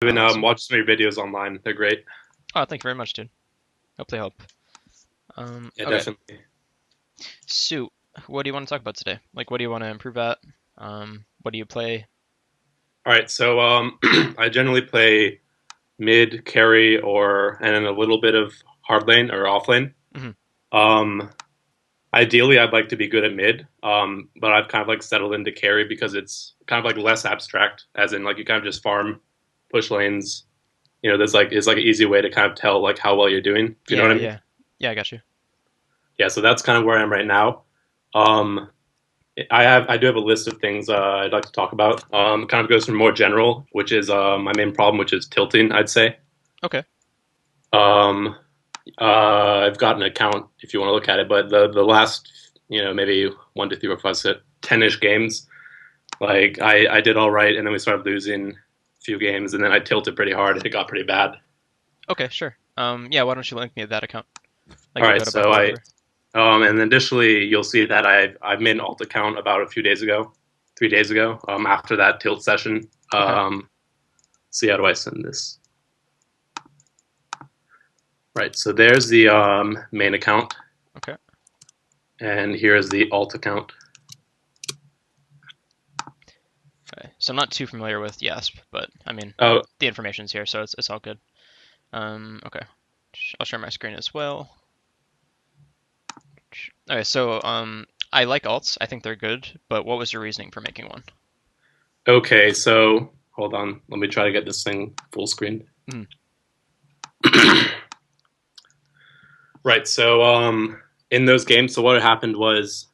I've been Awesome. watching some of your videos online. They're great. Oh, thank you very much, dude. Hope they help. Yeah, Okay. definitely. So, what do you want to talk about today? Like, what do you want to improve at? What do you play? All right, so I generally play mid, carry, or and then a little bit of hard lane or off lane. Hmm. Um, Ideally, I'd like to be good at mid, but I've kind of like settled into carry because it's kind of like less abstract, as in like you kind of just farm, push lanes. There's like it's like an easy way to kind of tell like how well you're doing. If you know what Yeah, I mean? yeah, yeah. I got you. Yeah, so that's kind of where I am right now. Um, I do have a list of things I'd like to talk about. Kind of goes from more general, which is my main problem, which is tilting. I'd say. Okay. Um, I've got an account if you want to look at it, but the last maybe 1, 2, 3, 4, 5, 6, 10ish games, like I did all right, and then we started losing a few games, and then I tilted pretty hard, and it got pretty bad. Okay, sure. Yeah. Why don't you link me to that account, like All your right, Dota buff so or I whatever? and additionally, you'll see that I've made an alt account about a few days ago, 3 days ago, after that tilt session. Okay. See how do I send this? Right, so there's the main account, Okay. and here's the alt account. Okay. So I'm not too familiar with Yasp, but I mean, Oh, the information's here, so it's all good. Okay. I'll share my screen as well. Okay. So I like alts. I think they're good. But what was your reasoning for making one? okay. So hold on, let me try to get this thing full screen. Mhm. Right. So in those games, so what happened was,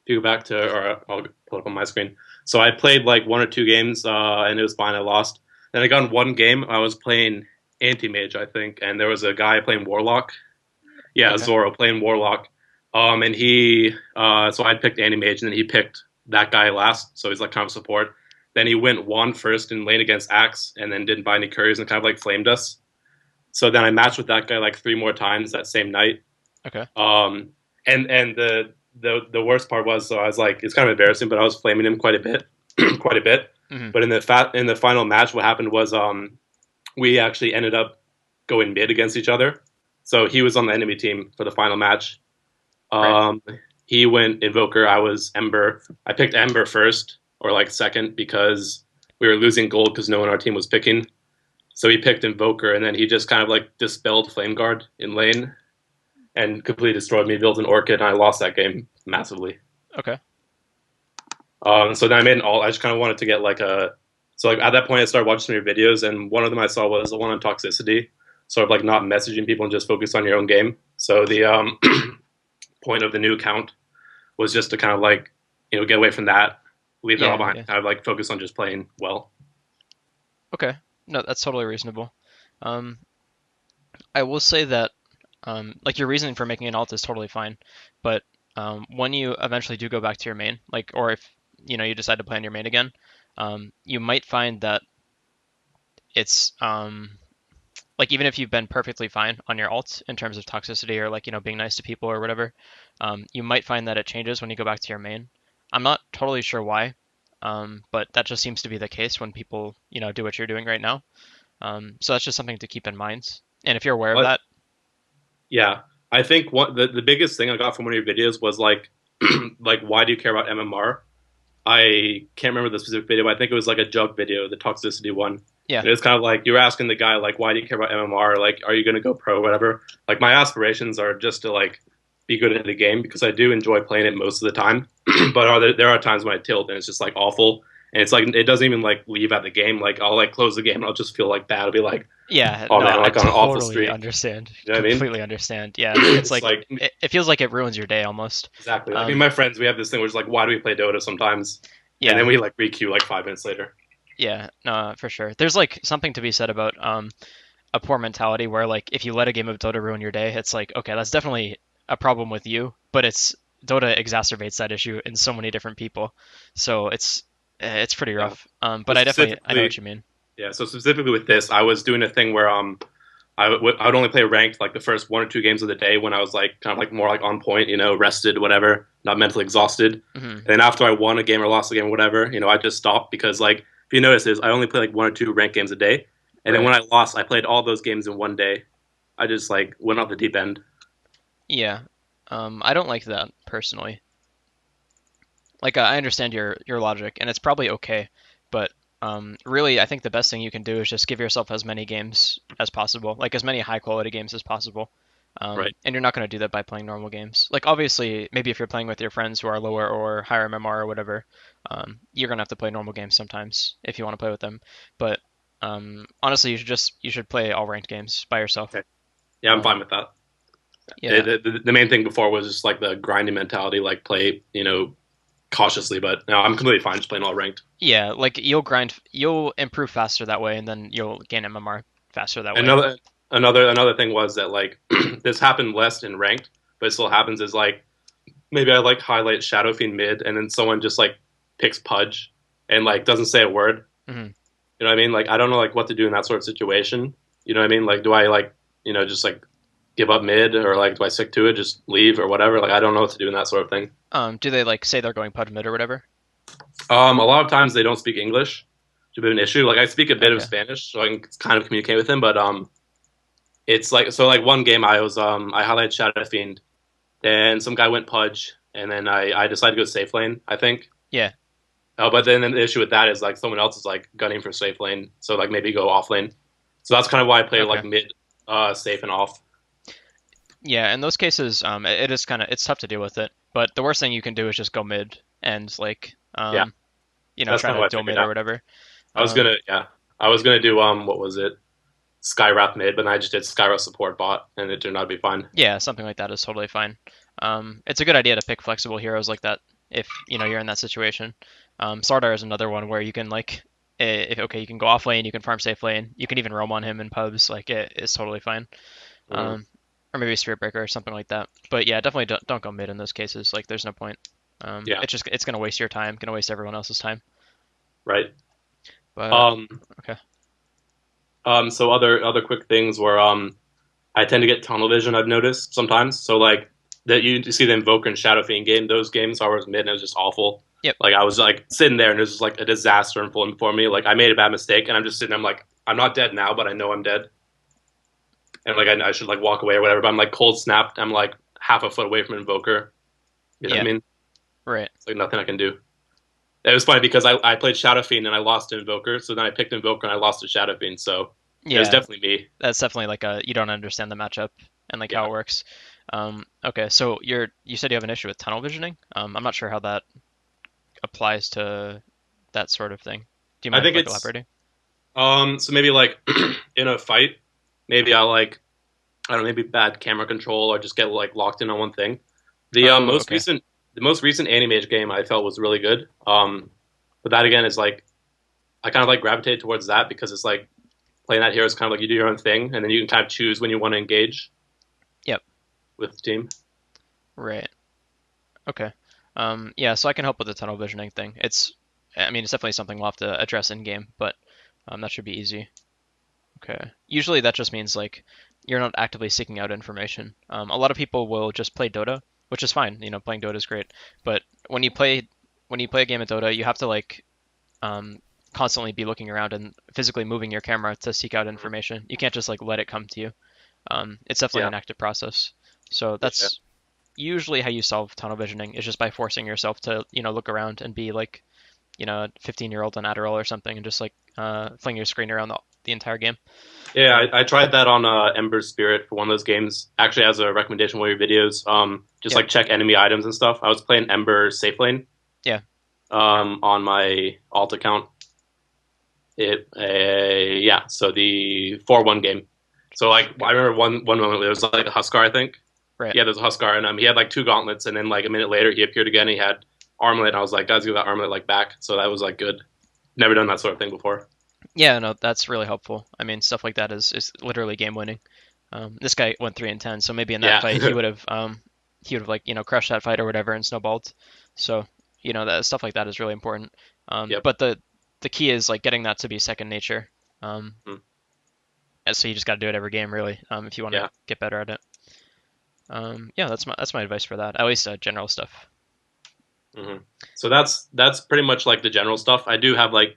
if you go back to, or I'll pull up on my screen. So I played like 1 or 2 games, and it was fine. I lost. Then I got in one game. I was playing Anti-Mage, I think, and there was a guy playing Warlock. Yeah, Okay. Zoro playing Warlock. And so I picked Anti-Mage, and then he picked that guy last. So he's like kind of support. Then he went one first in lane against Axe, and then didn't buy any couriers and kind of like flamed us. So then I matched with that guy like 3 more times that same night. Okay. Um, and the worst part was, so I was like, it's kind of embarrassing, but I was flaming him quite a bit, quite a bit. Hmm. But in the final match, what happened was we actually ended up going mid against each other. So he was on the enemy team for the final match. Right. Um, he went Invoker. I was Ember. I picked Ember first or like second because we were losing gold because no one on our team was picking. So he picked Invoker, and then he just kind of like dispelled Flame Guard in lane and completely destroyed me. Built an Orchid, and I lost that game massively. Okay. So then I made an alt. I just kind of wanted to get like a. So like at that point, I started watching some of your videos, and one of them I saw was the one on toxicity, sort of like not messaging people and just focus on your own game. So the point of the new account was just to kind of like get away from that, leave that all Yeah. behind, Yeah. kind of like focus on just playing well. Okay. No, that's totally reasonable. Um, I will say that, like your reasoning for making an alt is totally fine, but when you eventually do go back to your main, like, or if you decide to play on your main again, you might find that it's like even if you've been perfectly fine on your alt in terms of toxicity or like being nice to people or whatever, you might find that it changes when you go back to your main. I'm not totally sure why, but that just seems to be the case when people do what you're doing right now. So that's just something to keep in mind. And if you're aware of But that, yeah, I think the biggest thing I got from one of your videos was like like why do you care about MMR? I can't remember the specific video, but I think it was like a jug video, the toxicity one. yeah, And it's kind of like you were asking the guy like, why do you care about MMR? Like, are you going to go pro, whatever? Like, my aspirations are just to like be good at the game because I do enjoy playing it most of the time. But there are times when I tilt and it's just like awful, and it's like it doesn't even like leave at the game. Like I'll like close the game and I'll just feel like bad. I'll be like, yeah, oh no, man, I'm I like on an awful totally streak. understand, You know what I mean? completely understand. Yeah, it's It's like like it feels like it ruins your day almost. exactly like me and Um, my friends, we have this thing where it's like, why do we play Dota sometimes? And then yeah, we like requeue like 5 minutes later. yeah, no, for sure. There's like something to be said about a poor mentality where like if you let a game of Dota ruin your day, it's like okay, that's definitely a problem with you, but it's Dota exacerbates that issue in so many different people. So it's pretty Yeah. rough. So But I know what specifically, you mean. yeah. So specifically with this, I was doing a thing where I would only play ranked like the first 1 or 2 games of the day when I was like kind of like more like on point, rested, whatever, not mentally exhausted. Hmm. And then after I won a game or lost a game or whatever, I just stopped because like if you notice is I only play like 1 or 2 ranked games a day. And then Right. when I lost, I played all those games in one day. I just like went off the deep end. Yeah. I don't like that personally. Like I understand your logic, and it's probably okay, but really, I think the best thing you can do is just give yourself as many games as possible, like as many high quality games as possible. Right. And you're not going to do that by playing normal games. Like obviously, maybe if you're playing with your friends who are lower or higher MMR or whatever, you're gonna have to play normal games sometimes if you want to play with them. But honestly, you should play all ranked games by yourself. Okay. Yeah, I'm fine Um, with that. yeah, The main thing before was just like the grinding mentality, like play, cautiously. But no, I'm completely fine just playing all ranked. yeah, like you'll improve faster that way, and then you'll gain MMR faster that way. Another thing was that like this happened less in ranked, but it still happens. Is like maybe I like highlight Shadow Fiend mid, and then someone just like picks Pudge and like doesn't say a word. Hmm. You know what I mean? Like I don't know like what to do in that sort of situation. You know what I mean? Like do I like just like give up mid or like do I stick to it, just leave or whatever? Like I don't know what to do in that sort of thing. Do they like say they're going Pudge mid or whatever? A lot of times they don't speak English, which is a bit of an issue. Like I speak a bit of Okay. Spanish, so I can kind of communicate with him. But it's like so like one game I highlighted Shadow Fiend, then some guy went Pudge, and then I decided to go safe lane. I think. Yeah. But then the issue with that is like someone else is like gunning for safe lane, so like maybe go off lane. So that's kind of why I play Okay. like mid, safe and off. Yeah. In those cases, it is kind of it's tough to deal with it. But the worst thing you can do is just go mid and like Yeah, that's try kind of to what I dual figured mid or out. whatever. I was Um, gonna yeah, I was gonna do what was it? Skywrath mid, but then I just did Skywrath support bot, and it turned out to be fine. yeah, something like that is totally fine. It's a good idea to pick flexible heroes like that if you're in that situation. Sardar is another one where you can like, if okay, you can go off lane, you can farm safe lane, you can even roam on him in pubs. Like it's totally fine. Hmm. Or maybe Spirit Breaker or something like that. But yeah, definitely don't go mid in those cases. Like there's no point. Yeah, It's gonna waste your time, gonna waste everyone else's time. right. But Um, okay. so other quick things were I tend to get tunnel vision. I've noticed sometimes. So like that you see the Invoker and Shadow Fiend game. Those games I was mid and it was just awful. Yep. Like I was like sitting there and it was just like a disaster unfolding before me. Like I made a bad mistake and I'm just sitting. I'm like I'm not dead now, but I know I'm dead. And like I should like walk away or whatever. But I'm like cold snapped. I'm like half a foot away from Invoker. You know what I Yeah. mean? Right. It's like nothing I can do. It was funny because I played Shadow Fiend and I lost to Invoker. So then I picked Invoker and I lost to Shadow Fiend. So it was Yeah. definitely me. That's definitely like a you don't understand the matchup and like how Yeah. it works. Okay, so you said you have an issue with tunnel visioning. I'm not sure how that applies to that sort of thing. Do you I mind think like it's elaborating? so maybe like in a fight, maybe I don't know, maybe bad camera control or just get like locked in on one thing. The Oh, okay. the most recent Anti-Mage game I felt was really good. But that again is like I kind of like gravitated towards that because it's like playing that hero is kind of like you do your own thing and then you can kind of choose when you want to engage Yep. with the team. Right. Okay. Yeah, so I can help with the tunnel visioning thing. I mean, it's definitely something we'll have to address in game, but that should be easy. Okay. Usually that just means like you're not actively seeking out information. A lot of people will just play Dota, which is fine. Playing Dota is great. But when you play a game of Dota, you have to like um, constantly be looking around and physically moving your camera to seek out Mhm. information. You can't just like let it come to you. It's definitely Yeah, an active process. So yeah, that's usually how you solve tunnel visioning is just by forcing yourself to look around and be like a 15-year-old on Adderall or something and just like fling your screen around the entire game. yeah. Um, I tried that on Ember Spirit for one of those games. Actually, as a recommendation, one of your videos. Just yep. like check enemy items and stuff. I was playing Ember safe lane. Yeah. On my alt account. Yeah. So the 4-1 game. So like Okay. I remember one moment there was like a Huskar, I think. Right. Yeah, there's a Huskar, and he had like two gauntlets, and then like a minute later he appeared again. He had armlet, and I was like, guys, give that armlet like back. So that was like good. Never done that sort of thing before. Yeah. No, that's really helpful. I mean, stuff like that is literally game winning. This guy went 3-10, so maybe in that Yeah. fight he would have like crushed that fight or whatever and snowballed. So that stuff like that is really important. Yep. But the key is like getting that to be second nature. Um, Mm. and so you just got to do it every game really. If you want to Yeah. get better at it. Yeah, that's my advice for that. At least general stuff. Hmm. So that's pretty much like the general stuff. I do have like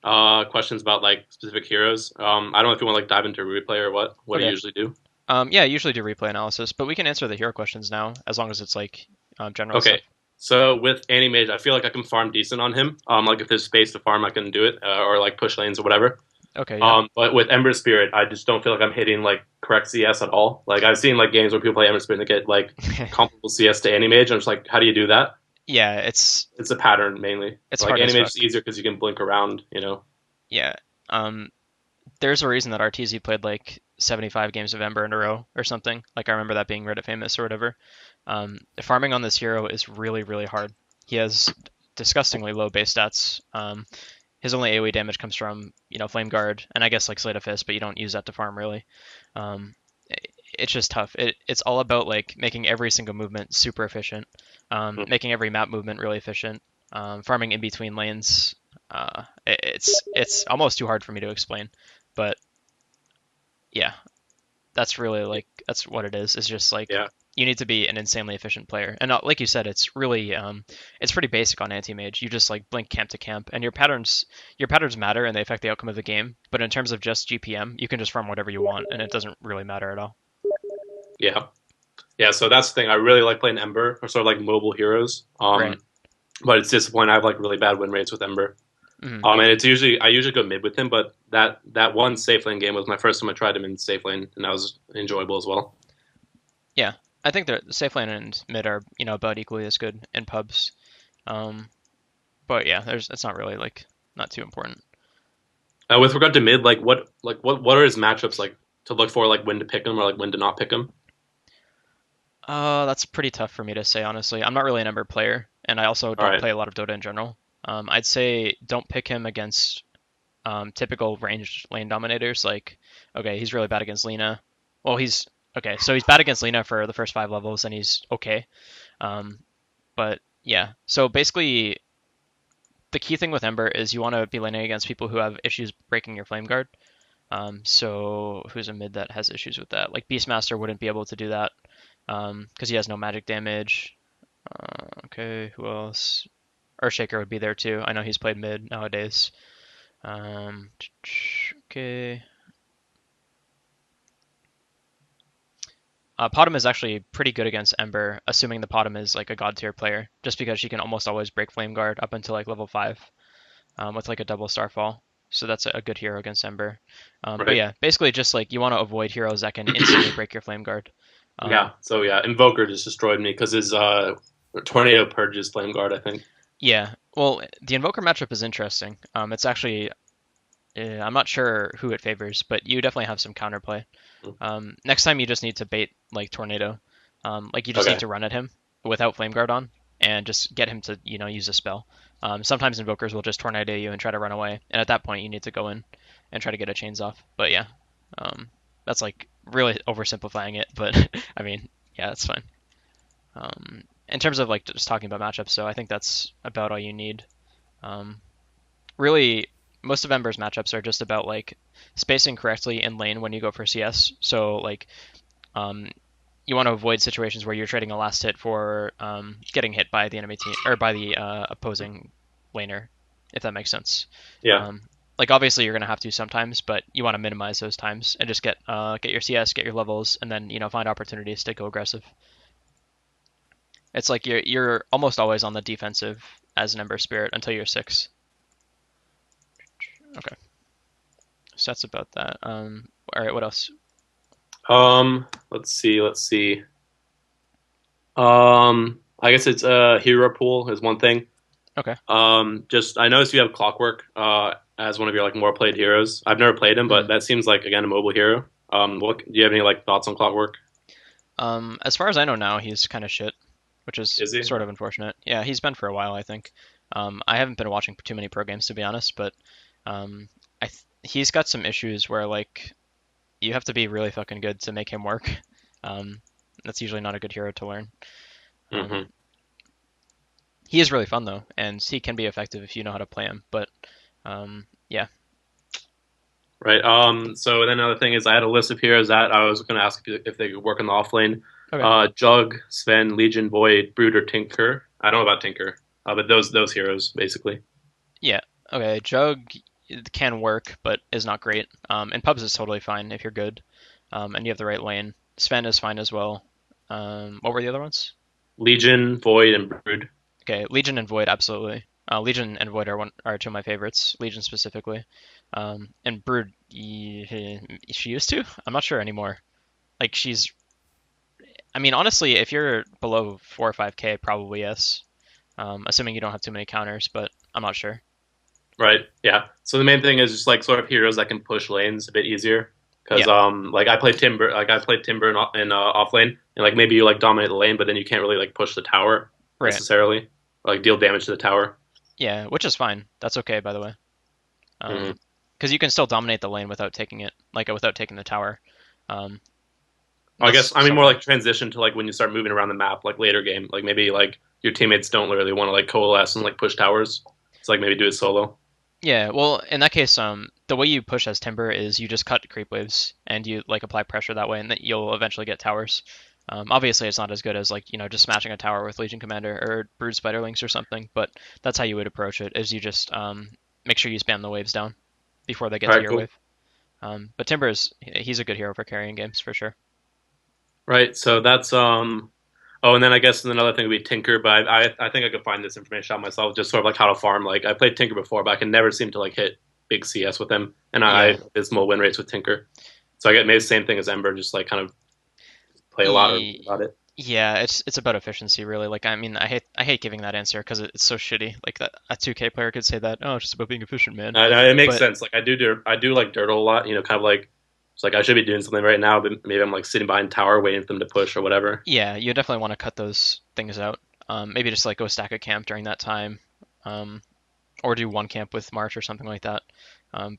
questions about like specific heroes. I don't know if you want to like dive into replay or what. What do you Okay. usually do? Yeah, I usually do replay analysis, but we can answer the hero questions now as long as it's like general Okay. stuff. So with Anti-Mage, I feel like I can farm decent on him. Like if there's space to farm, I can do it, or like push lanes or whatever. Okay, yeah. But with Ember Spirit, I just don't feel like I'm hitting like correct CS at all. Like I've seen like games where people play Ember Spirit and they get like comparable CS to Anti-Mage. I'm just like, how do you do that? Yeah, It's a pattern mainly. it's Like hard as Anti-Mage fuck. is easier because you can blink around. You know. Yeah. Um, there's a reason that RTZ played like 75 games of Ember in a row or something. Like I remember that being Reddit famous or whatever. Farming on this hero is really, really hard. He has disgustingly low base stats. His only AoE damage comes from, Flame Guard and I guess like Slate of Fist, but you don't use that to farm really. Um, it's just tough. It's all about like making every single movement super efficient, making every map movement really efficient, farming in between lanes. It's almost too hard for me to explain, but yeah, that's really like that's what it is. It's just like Yeah. you need to be an insanely efficient player, and like you said, it's really it's pretty basic on anti-mage. You just like blink camp to camp, and your patterns matter and they affect the outcome of the game. But in terms of just GPM, you can just farm whatever you want, and it doesn't really matter at all. Yeah. Yeah. So that's the thing. I really like playing Ember or sort of like mobile heroes. Right. But it's disappointing. I have like really bad win rates with Ember. Hmm. And it's usually I usually go mid with him, but that one safe lane game was my first time I tried him in safe lane, and that was enjoyable as well. Yeah, I think the safe lane and mid are about equally as good in pubs. Um, but yeah, it's not really like not too important. With regard to mid, what are his matchups like to look for, like when to pick him or like when to not pick him? That's pretty tough for me to say honestly. I'm not really an Ember player, and I also All don't right, play a lot of Dota in general. I'd say don't pick him against typical ranged lane dominators. Like, okay, he's really bad against Lina. Well, he's okay, so he's bad against Lina for the first 5 levels, and he's okay. Um, but yeah, so basically, the key thing with Ember is you want to be laning against people who have issues breaking your Flame Guard. So who's a mid that has issues with that? Like Beastmaster wouldn't be able to do that because he has no magic damage. Okay, who else? Earthshaker would be there too. I know he's played mid nowadays. Um, okay. Potom is actually pretty good against Ember, assuming the Potom is like a god tier player, just because she can almost always break Flame Guard up until like level 5 with like a double Starfall. So that's a good hero against Ember. But right. yeah, basically just like you want to avoid heroes that can instantly break your Flame Guard. Yeah. So yeah, Invoker just destroyed me because his tornado purges flame guard. I think. Yeah, well, the Invoker matchup is interesting. It's actually I'm not sure who it favors, but you definitely have some counterplay. Next time you just need to bait like Tornado. Like you just need Okay. to run at him without Flame Guard on and just get him to, use a spell. Sometimes Invokers will just Tornado you and try to run away, and at that point you need to go in and try to get a chains off. But yeah, that's like really oversimplifying it, but I mean, yeah, that's fine. In terms of like just talking about matchups, so I think that's about all you need. Um, Really, most of Ember's matchups are just about like spacing correctly in lane when you go for CS. So like um, you want to avoid situations where you're trading a last hit for getting hit by the enemy team or by the opposing laner, if that makes sense. Yeah. Um, like obviously you're gonna have to sometimes, but you want to minimize those times and just get your CS, get your levels, and then find opportunities to go aggressive. It's like you're almost always on the defensive as an Ember Spirit until you're 6. Okay. So that's about that. All right, what else? Let's see. Let's see. I guess it's hero pool is one thing. Okay. Just I noticed you have Clockwork as one of your like more played heroes. I've never played him, but Hmm. that seems like again a mobile hero. What do you have any like thoughts on Clockwork? As far as I know now, he's kind of shit, which is Is he? sort of unfortunate. Yeah, he's been for a while, I think. I haven't been watching too many pro games to be honest, but um, he's got some issues where like you have to be really fucking good to make him work. Um, that's usually not a good hero to learn. Um, Hmm. he is really fun though, and he can be effective if you know how to play him. But yeah. Right. So then another thing is I had a list of heroes that I was going to ask if they could work in the off lane. Okay. Jug, Sven, Legion, Void, Brood, or Tinker. I don't know about Tinker, but those heroes basically. Yeah. Okay. Jug. it can work, but is not great. And pubs is totally fine if you're good, and you have the right lane. Sven is fine as well. What were the other ones? Legion, Void, and Brood. Okay, Legion and Void, absolutely. Legion and Void are two of my favorites. Legion specifically, and Brood. She used to. I'm not sure anymore. Like she's. I mean, honestly, if you're below 4 or 5K, probably yes. Assuming you don't have too many counters, but I'm not sure. Right. Yeah. So the main thing is just like sort of heroes that can push lanes a bit easier. Because Yeah, like I played Timber in off lane, and like maybe you like dominate the lane, but then you can't really like push the tower right. necessarily, or like deal damage to the tower. Yeah, which is fine. That's okay, by the way. Hmm. Because you can still dominate the lane without taking it, like without taking the tower. Um, I guess that's I mean still more fine. like transition to like when you start moving around the map, like later game, like maybe like your teammates don't really want to like coalesce and like push towers. It's like maybe do it solo. Yeah, well, in that case, the way you push as Timber is you just cut creep waves and you like apply pressure that way, and then you'll eventually get towers. Obviously, it's not as good as like just smashing a tower with Legion Commander or Brood Spiderlings or something, but that's how you would approach it. Is you just make sure you spam the waves down before they get All to right, your cool. wave. But Timber is he's a good hero for carrying games for sure. Right, so that's Oh, and then I guess another thing would be Tinker, but I think I could find this information out myself, just sort of like how to farm. Like I played Tinker before, but I can never seem to like hit big CS with him, and I Yeah. have abysmal win rates with Tinker. So I get maybe the same thing as Ember, just like kind of play a lot or read E- about it. Yeah, it's about efficiency really. Like I mean, I hate giving that answer because it's so shitty. Like that a 2K player could say that, oh, it's just about being efficient, man. It makes But sense. Like I do like Dirtle a lot. Kind of like it's like I should be doing something right now, but maybe I'm like sitting behind tower waiting for them to push or whatever. yeah, you definitely want to cut those things out. Maybe just like go stack a camp during that time, um, or do one camp with March or something like that.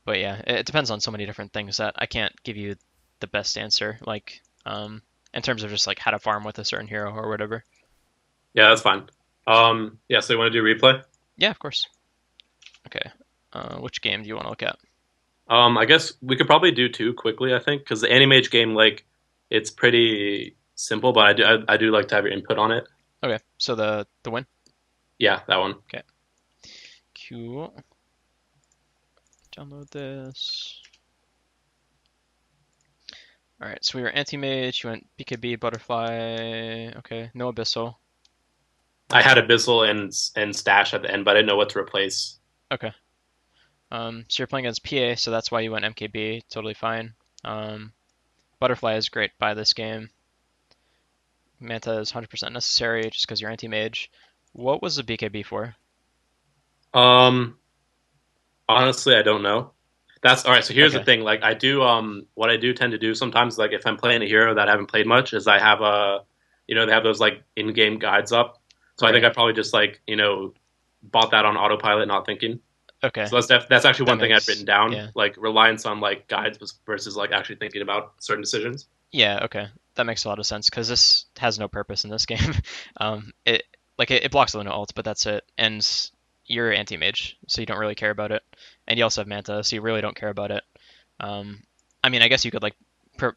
But yeah, it depends on so many different things that I can't give you the best answer. Like in terms of just like how to farm with a certain hero or whatever. Yeah, that's fine. Yeah, so you want to do replay? Yeah, of course. Okay. Which game do you want to look at? I guess we could probably do two quickly. I think because the Anti-Mage game, like, it's pretty simple, but I do like to have your input on it. Okay, so the win. Yeah, that one. Okay, cool. Download this. All right, so we were anti-mage. You went BKB, butterfly. Okay, no abyssal. I had Abyssal and Stash at the end, but I didn't know what to replace. Okay. So you're playing against PA, so that's why you went MKB. Totally fine. Um, butterfly is great by this game. Manta is 100% necessary just because you're anti-mage. What was the BKB for? Um, Honestly, I don't know. That's all right. So here's the Okay, thing. Like I do, what I do tend to do sometimes, like if I'm playing a hero that I haven't played much, is I have they have those like in-game guides up. So I think right. I probably just like bought that on autopilot, not thinking. Okay, So that's actually that one thing I've written makes down, yeah. like reliance on like guides versus like actually thinking about certain decisions. Yeah, okay. That makes a lot of sense because this has no purpose in this game. It like it blocks the no ult, but that's it. And you're anti-mage, so you don't really care about it. And you also have Manta, so you really don't care about it. Um, I mean, I guess you could like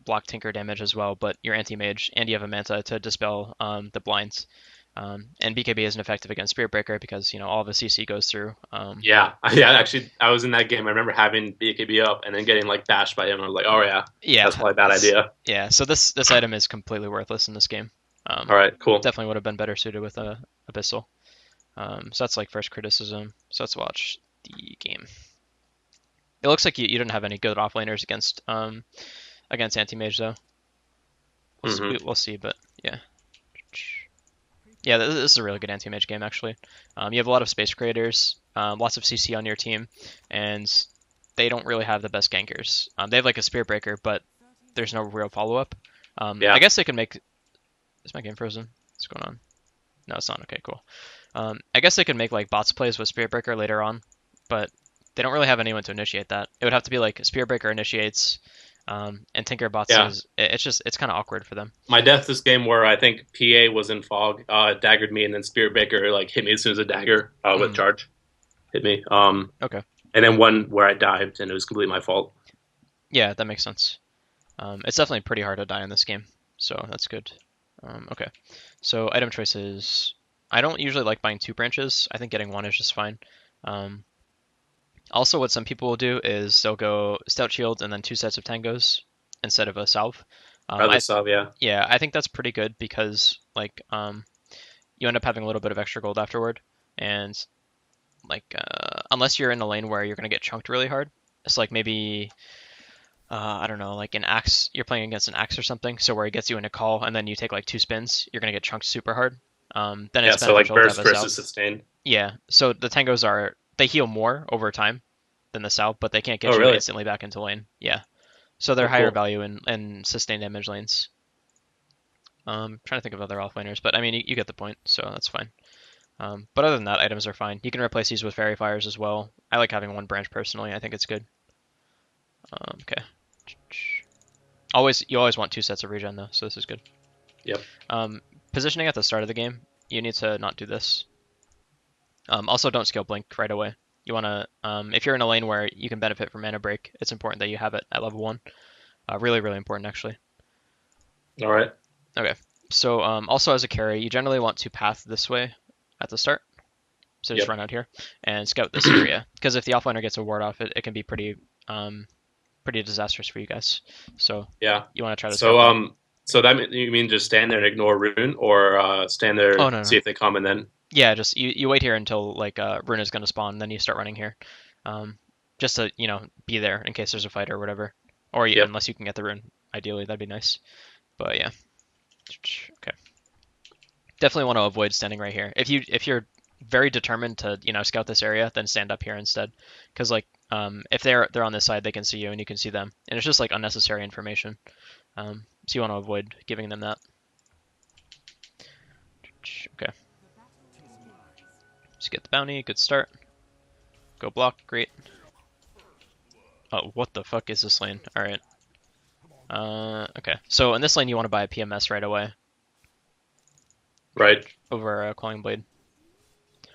block Tinker damage as well, but you're anti-mage and you have a Manta to dispel the blinds. And BKB isn't effective against Spirit Breaker because all of the CC goes through. Yeah, yeah. Actually, I was in that game. I remember having BKB up and then getting like bashed by him. I was like, oh yeah, that's Yeah, probably a bad idea. yeah. So this item is completely worthless in this game. All right, cool. Definitely would have been better suited with a Abyssal. So that's like first criticism. So let's watch the game. It looks like you didn't have any good offlaners against Anti-Mage though. Hmm. We'll see, but yeah. Yeah, this is a really good Anti-Mage game actually. You have a lot of space creators, lots of CC on your team, and they don't really have the best gankers. They have like a Spear Breaker, but there's no real follow-up. I Yeah, guess they can make... Is my game frozen? What's going on? No, it's not. Okay, cool. I guess they could make like bots plays with Spirit Breaker later on, but they don't really have anyone to initiate that. It would have to be like Spirit Breaker initiates, and Tinker bots yeah. is. It's kind of awkward for them. My death this game where I think PA was in fog, daggered me, and then Spirit Baker like hit me as soon as a dagger with Mm, charge hit me. okay, And then one where I dived and it was completely my fault. yeah, that makes sense. It's definitely pretty hard to die in this game, so that's good. Okay, so item choices. I don't usually like buying two branches. I think getting one is just fine. Um, Also, what some people will do is they'll go Stout Shield and then 2 sets of Tangos instead of a Salve. Rather sub, yeah. Yeah, I think that's pretty good because you end up having a little bit of extra gold afterward, and unless you're in a lane where you're gonna get chunked really hard, it's like maybe I don't know, like an axe, you're playing against an axe or something, so where it gets you in a call and then you take like 2 spins, you're gonna get chunked super hard. Then Yeah, it's so like beneficial to have burst a versus Salve. sustain. Yeah, so the Tangos they heal more over time than the Salve, but they can't Oh, get you really? instantly back into lane. Yeah, so they're Oh, higher cool. value in sustained damage lanes. Trying to think of other offlaners, but I mean, you get the point, so that's fine. But other than that, items are fine. You can replace these with Fairy Fires as well. I like having one branch personally. I think it's good. Okay. You always want 2 sets of regen though, so this is good. Yep. Positioning at the start of the game, you need to not do this. Also, don't skill blink right away. You want to, if you're in a lane where you can benefit from mana break, it's important that you have it at level 1. Really, really important actually. All right. Okay. So also as a carry, you generally want to path this way at the start. So just Yep. run out here and scout this area, because if the offlaner gets a ward off, it can be pretty disastrous for you guys. So Yeah. you want to try to scout So that. so you mean just stand there and ignore Rune, or stand Oh there, no see no. if they come, and then Yeah, just you wait here until like Rune is gonna spawn, then you start running here, just to be there in case there's a fight or whatever, or yep. unless you can get the Rune, ideally that'd be nice. But yeah, okay. Definitely want to avoid standing right here. If you're very determined to scout this area, then stand up here instead, because like if they're on this side, they can see you and you can see them, and it's just like unnecessary information. So you want to avoid giving them that. Okay. Just get the bounty. Good start. Go block. Great. Oh, what the fuck is this lane? All right. Okay. So in this lane, you want to buy a PMS right away Right. over a Clawing Blade.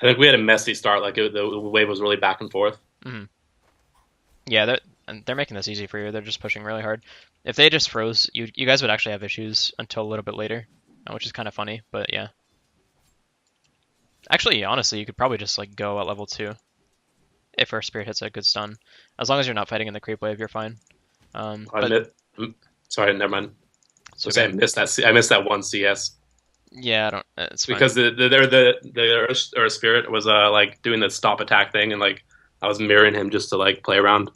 I think we had a messy start. Like the wave was really back and forth. Mm-hmm. Yeah, they're making this easy for you. They're just pushing really hard. If they just froze, you guys would actually have issues until a little bit later, which is kind of funny. But yeah. Actually, honestly, you could probably just like go at level 2 if our spirit hits a good stun. As long as you're not fighting in the creep wave, you're fine. But Sorry, never mind. it's I was saying okay. I missed that. I missed that one CS Yeah, I don't. It's fine. because the spirit was like doing the stop attack thing, and like I was mirroring him just to like play around.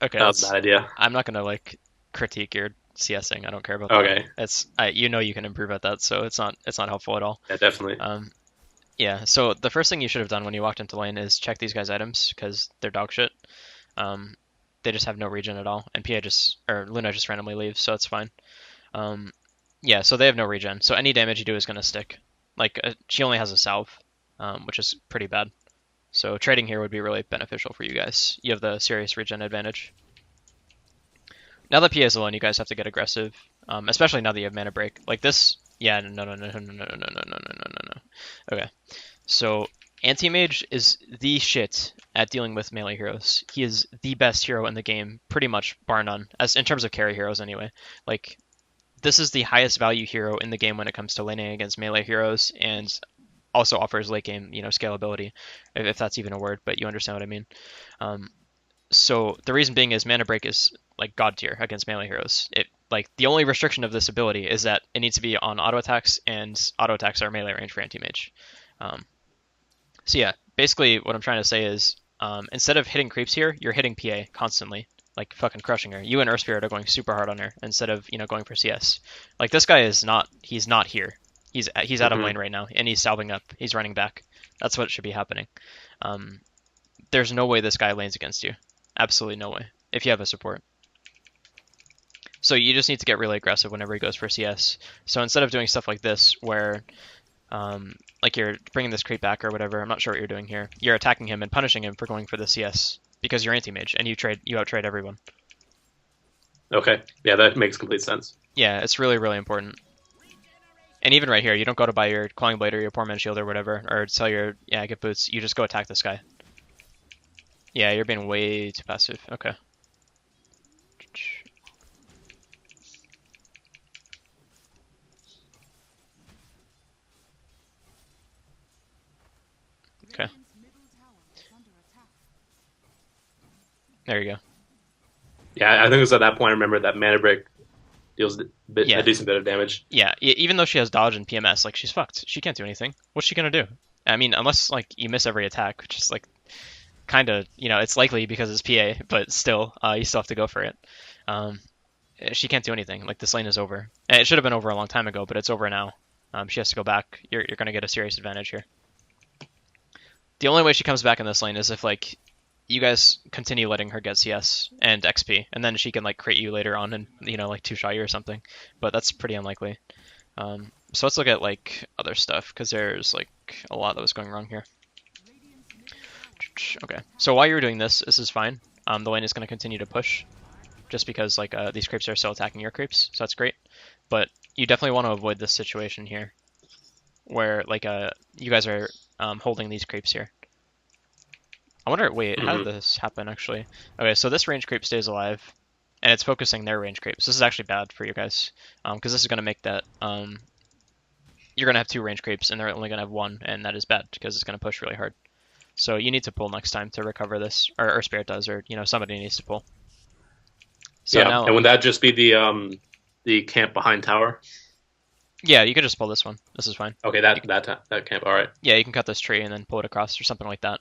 Okay, That was a bad idea. I'm not gonna like critique your CSing. I don't care about that. Okay. You can improve at that, so it's not helpful at all. Yeah, definitely. Yeah. So the first thing you should have done when you walked into lane is check these guys' items because they're dog shit. They just have no regen at all, and Luna just randomly leaves, so it's fine. Yeah. So they have no regen, so any damage you do is gonna stick. Like she only has a salve, which is pretty bad. So trading here would be really beneficial for you guys. You have the serious regen advantage. Now that PA is alone, you guys have to get aggressive, especially now that you have mana break. Like this, yeah, no, no, no, no, no, no, no, no, no, no, no, no. Okay, so Anti-Mage is the shit at dealing with melee heroes. He is the best hero in the game, pretty much bar none, as in terms of carry heroes anyway. Like this is the highest value hero in the game when it comes to laning against melee heroes, and also offers late game, scalability, if that's even a word, but you understand what I mean. So the reason being is mana break is like god tier against melee heroes. It like the only restriction of this ability is that it needs to be on auto attacks, and auto attacks are melee range for anti-mage. So yeah, basically what I'm trying to say is instead of hitting creeps here, you're hitting PA constantly, like fucking crushing her. You and Earth Spirit are going super hard on her instead of going for CS. Like this guy is not. He's not here. He's out of lane right now, and he's salving up. He's running back. That's what should be happening. There's no way this guy lanes against you. Absolutely no way. If you have a support. So you just need to get really aggressive whenever he goes for CS. So instead of doing stuff like this, where like you're bringing this creep back or whatever, I'm not sure what you're doing here. You're attacking him and punishing him for going for the CS because you're anti-mage and you out trade everyone. Okay. Yeah, that makes complete sense. Yeah, it's really, really important. And even right here, you don't go to buy your Clawing Blade or your Poor Man's Shield or whatever, or sell your, get boots. You just go attack this guy. Yeah, you're being way too passive. Okay. Okay. There you go. Yeah, I think it was at that point I remember that Mana Break deals a Yeah, decent bit of damage. yeah. Even though she has dodge and PMS, like she's fucked. She can't do anything. What's she gonna do? I mean, unless like you miss every attack, which is like kind of, it's likely because it's PA, but still, you still have to go for it. Um, she can't do anything. Like this lane is over. And it should have been over a long time ago, but it's over now. She has to go back. You're gonna get a serious advantage here. The only way she comes back in this lane is if like you guys continue letting her get CS and XP, and then she can like crit you later on and like two-shot you or something. But that's pretty unlikely. So let's look at like other stuff because there's like a lot that was going wrong here. Okay, so while you're doing this is fine. The lane is going to continue to push, just because like these creeps are still attacking your creeps, so that's great. But you definitely want to avoid this situation here, where like you guys are holding these creeps here. I wonder, wait, how did this happen actually? Okay, so this range creep stays alive, and it's focusing their range creeps. This is actually bad for you guys, because this is going to make that you're going to have two range creeps, and they're only going to have one, and that is bad because it's going to push really hard. So you need to pull next time to recover this, or Spirit does, or somebody needs to pull. So yeah, now, and would that just be the camp behind tower? yeah, you could just pull this one. This is fine. Okay, that camp. All right. Yeah, you can cut this tree and then pull it across or something like that.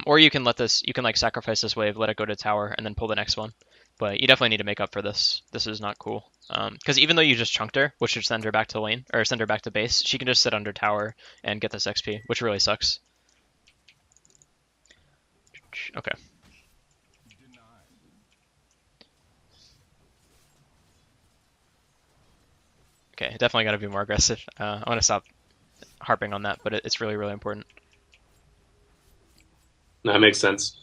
Or you can like sacrifice this wave, let it go to tower, and then pull the next one. But you definitely need to make up for this. This is not cool. Because even though you just chunked her, which should send her back to lane, or send her back to base, she can just sit under tower and get this XP, which really sucks. Okay. Okay, definitely got to be more aggressive. I want to stop harping on that, but it's really, really important. That makes sense.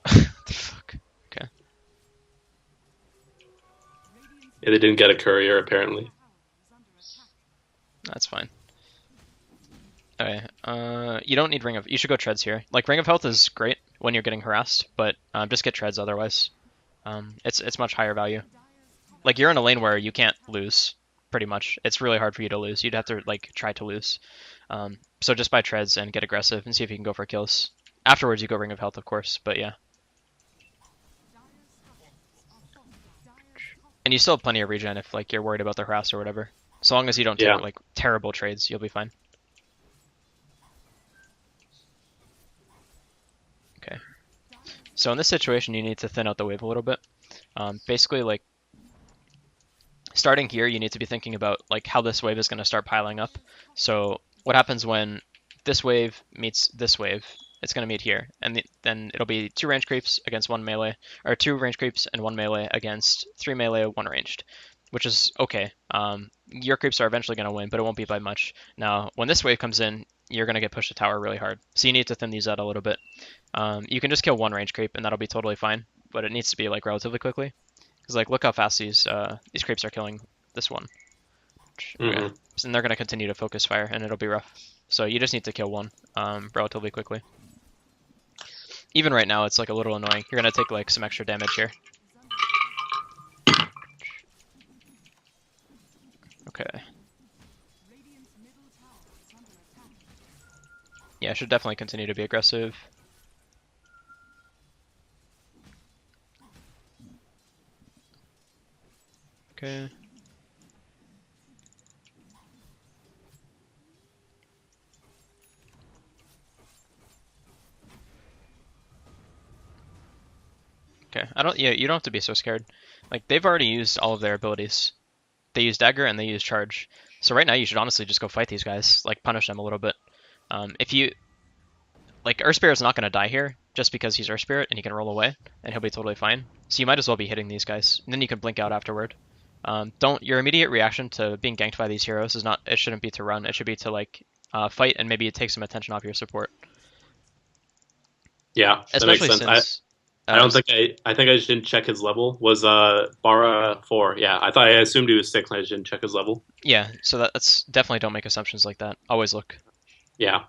Fuck. Okay. Yeah, they didn't get a courier apparently. That's fine. Okay. You don't need Ring of. You should go Treads here. Like Ring of Health is great when you're getting harassed, but just get Treads otherwise. It's much higher value. Like you're in a lane where you can't lose, pretty much. It's really hard for you to lose. You'd have to like try to lose. So just buy Treads and get aggressive and see if you can go for kills. Afterwards, you go Ring of Health, of course. But yeah. And you still have plenty of regen if like you're worried about the harass or whatever. So long as you don't take like terrible trades, you'll be fine. Okay. So in this situation, you need to thin out the wave a little bit. Basically, like starting here, you need to be thinking about like how this wave is going to start piling up. So what happens when this wave meets this wave? It's going to meet here, and then it'll be two range creeps against one melee, or two range creeps and one melee against three melee, one ranged, which is okay. Your creeps are eventually going to win, but it won't be by much. Now, when this wave comes in, you're going to get pushed to tower really hard, so you need to thin these out a little bit. You can just kill one range creep, and that'll be totally fine, but it needs to be like relatively quickly, because like look how fast these creeps are killing this one. Okay. And they're going to continue to focus fire, and it'll be rough. So you just need to kill one relatively quickly. Even right now, it's like a little annoying. You're going to take like some extra damage here. Okay. Yeah, I should definitely continue to be aggressive. Okay. Okay, yeah, you don't have to be so scared. Like, they've already used all of their abilities. They use Dagger and they use Charge. So right now you should honestly just go fight these guys, like punish them a little bit. If you, like, Earth Spirit's not going to die here, just because he's Earth Spirit and he can roll away, and he'll be totally fine. So you might as well be hitting these guys, and then you can blink out afterward. Your immediate reaction to being ganked by these heroes is not, it shouldn't be to run, it should be to, like, fight and maybe take some attention off your support. Yeah, that makes sense. I don't think I think I just didn't check his level. Was Bara 4? Yeah, I assumed he was 6 and I just didn't check his level. Yeah, so that's definitely don't make assumptions like that. Always look. Yeah.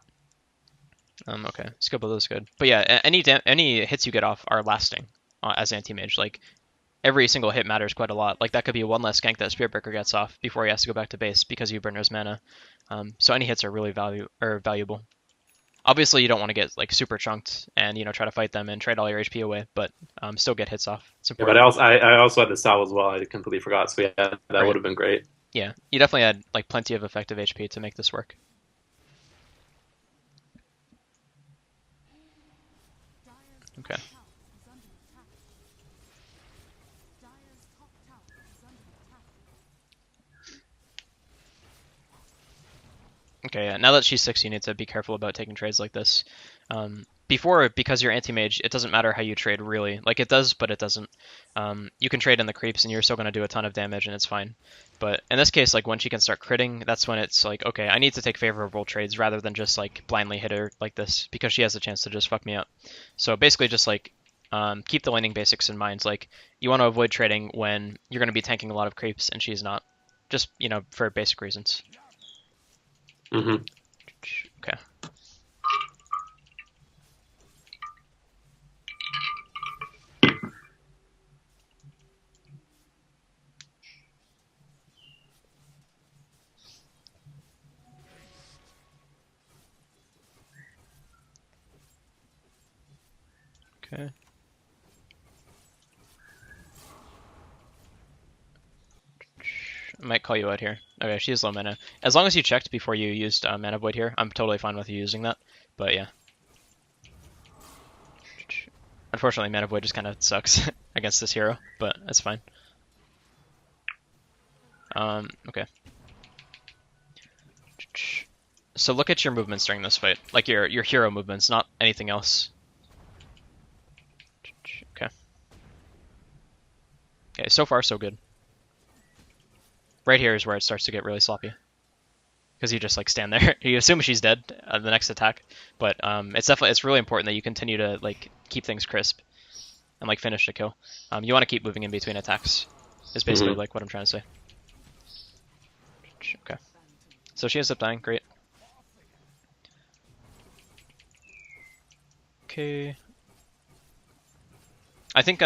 Okay, skill below is good. But yeah, any hits you get off are lasting as Anti-Mage. Like, every single hit matters quite a lot. Like, that could be one less gank that Spiritbreaker gets off before he has to go back to base because you burn his mana. So any hits are really valuable. Obviously, you don't want to get like super chunked and try to fight them and trade all your HP away, but still get hits off. It's Yeah, but important. I also had the Sal as well. I completely forgot. So yeah, that Right. would have been great. Yeah, you definitely had like plenty of effective HP to make this work. Okay. Okay, yeah. Now that she's 6, you need to be careful about taking trades like this. Before, because you're anti-mage, it doesn't matter how you trade, really. Like, it does, but it doesn't. You can trade in the creeps, and you're still going to do a ton of damage, and it's fine. But in this case, like, when she can start critting, that's when it's like, okay, I need to take favorable trades rather than just, like, blindly hit her like this, because she has a chance to just fuck me up. So basically just, like, keep the laning basics in mind. Like, you want to avoid trading when you're going to be tanking a lot of creeps, and she's not. Just, for basic reasons. Mm-hmm. Okay. Okay. I might call you out here. Okay, she has low mana. As long as you checked before you used Mana Void here, I'm totally fine with you using that. But yeah. Unfortunately, Mana Void just kind of sucks against this hero, but that's fine. Okay. So look at your movements during this fight. Like your hero movements, not anything else. Okay. Okay, so far so good. Right here is where it starts to get really sloppy. Because you just like stand there. You assume she's dead the next attack, but it's really important that you continue to like keep things crisp and like finish the kill. You want to keep moving in between attacks. Is basically like what I'm trying to say. Okay, so she ends up dying. Great. Okay. I think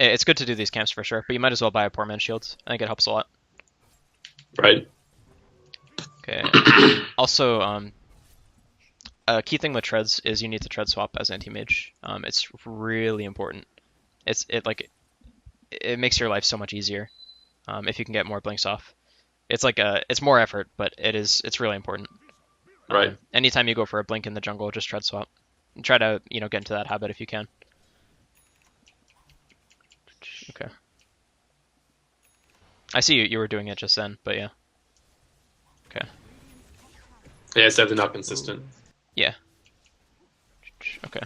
it's good to do these camps for sure, but you might as well buy a poor man's shield. I think it helps a lot. Right. Okay. Also, a key thing with treads is you need to tread swap as anti-mage. It's really important. It makes your life so much easier if you can get more blinks off. It's like it's more effort, but it's really important. Right. Anytime you go for a blink in the jungle, just tread swap. And try to get into that habit if you can. Okay. I see you were doing it just then, but yeah. Okay. Yeah, it's definitely not consistent. Yeah. Okay.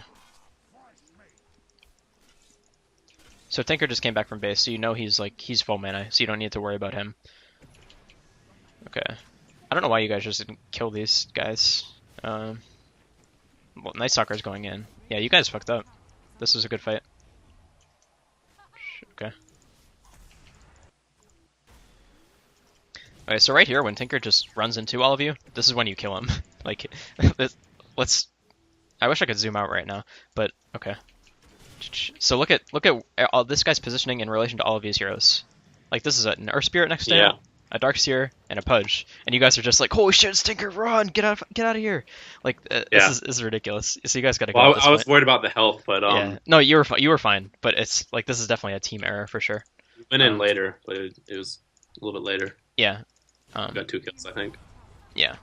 So Tinker just came back from base, so you know he's full mana, so you don't need to worry about him. Okay. I don't know why you guys just didn't kill these guys. Well, Night Stalker's going in. Yeah, you guys fucked up. This was a good fight. Okay. Okay, so right here, when Tinker just runs into all of you, this is when you kill him. Like, let's. I wish I could zoom out right now, but okay. So look at all this guy's positioning in relation to all of these heroes. Like this is an Earth Spirit next to him, a Darkseer, and a Pudge, and you guys are just like, holy shit, Tinker, run, get out of here! Like this is ridiculous. So you guys got to go. Well, I was worried about the health, but yeah, no, you were fine, but it's like this is definitely a team error for sure. We went in later, but it was a little bit later. Yeah. Got 2 kills, I think. Yeah.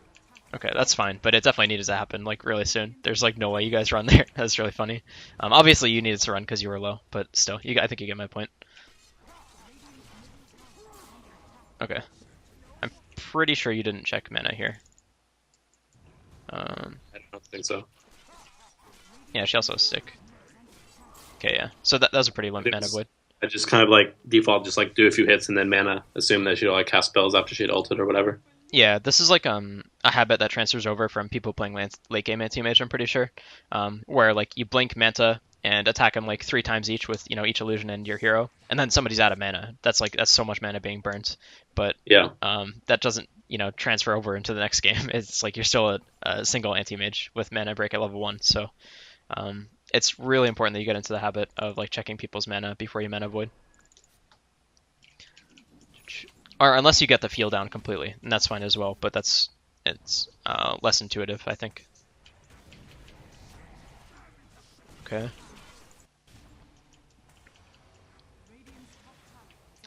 Okay, that's fine, but it definitely needed to happen like really soon. There's like no way you guys run there. That's really funny. Obviously you needed to run because you were low, but still, I think you get my point. Okay, I'm pretty sure you didn't check mana here. I don't think so. Yeah, she also has stick. Okay, yeah. So that was a pretty limp mana void. I just kind of like default, just like do a few hits and then mana, assume that she'll like cast spells after she'd ulted or whatever. Yeah, this is like a habit that transfers over from people playing late game anti-mage, I'm pretty sure. Where like you blink Manta and attack them like 3 times each with each illusion and your hero, and then somebody's out of mana. That's so much mana being burnt. But yeah, that doesn't transfer over into the next game. It's like you're still a single anti-mage with mana break at level 1. So it's really important that you get into the habit of like checking people's mana before you mana void. Or unless you get the feel down completely, and that's fine as well, but it's less intuitive, I think. Okay.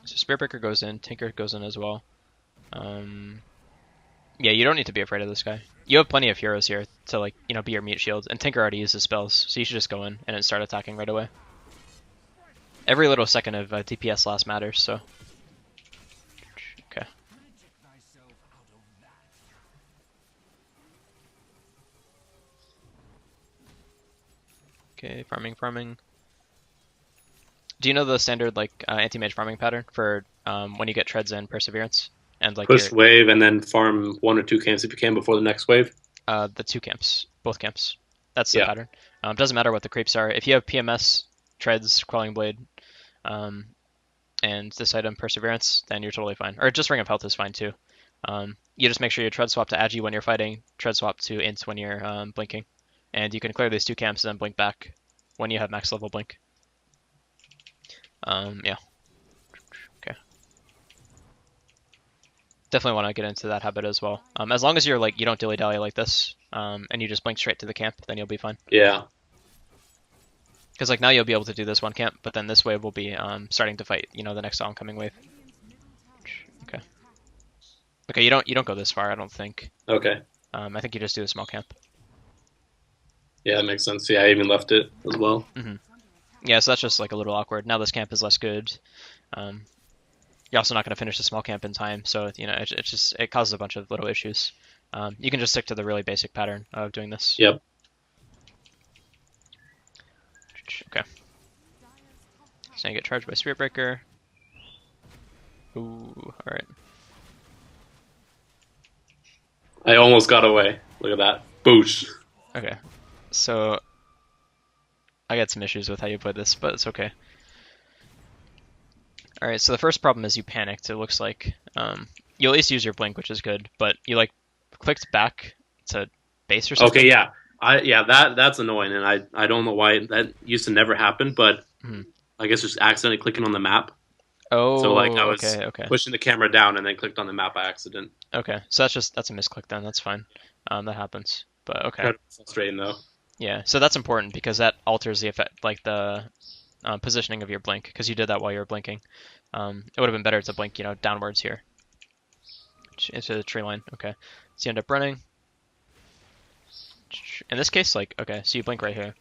So Spirit Breaker goes in, Tinker goes in as well. Yeah, you don't need to be afraid of this guy. You have plenty of heroes here to, like, you know, be your mute shield, and Tinker already uses spells, so you should just go in and then start attacking right away. Every little second of DPS last matters, so. Okay. Okay, farming. Do you know the standard, like, anti-mage farming pattern for when you get treads and perseverance? And, like, Push wave and then farm 1 or 2 camps if you can before the next wave. the 2 camps, both camps. That's the Yeah. pattern. Doesn't matter what the creeps are. If you have PMS, treads, crawling blade, and this item, perseverance, then you're totally fine. Or just ring of health is fine too. You just make sure you tread swap to agi when you're fighting, tread swap to int when you're blinking, and you can clear these 2 camps and then blink back when you have max level blink. Yeah. Okay. Definitely want to get into that habit as well. As long as you're like you don't dilly dally like this, and you just blink straight to the camp, then you'll be fine. Yeah. Because like now you'll be able to do this one camp, but then this wave will be starting to fight, you know, the next oncoming wave. Okay. Okay, you don't go this far, I don't think. Okay. I think you just do a small camp. Yeah, that makes sense. Yeah, I even left it as well. Yeah, so that's just like a little awkward. Now this camp is less good. You're also not going to finish the small camp in time, so you know it causes a bunch of little issues. You can just stick to the really basic pattern of doing this. Yep. Okay. So you get charged by Spirit Breaker. Ooh, alright. I almost got away. Look at that. Boosh. Okay. So I got some issues with how you put this, but it's okay. Alright, so the first problem is you panicked, it looks like. You at least use your blink, which is good, but you like clicked back to base or something. Okay, yeah. That's annoying, and I don't know why that used to never happen, but I guess just accidentally clicking on the map. Oh, so like I was okay. pushing the camera down and then clicked on the map by accident. Okay, so that's a misclick then. That's fine. That happens. But okay. Kind of frustrating though. Yeah, so that's important because that alters the effect, like the positioning of your blink, because you did that while you were blinking. It would have been better to blink, you know, downwards here into the tree line. Okay, so you end up running. In this case, like, okay, so you blink right here.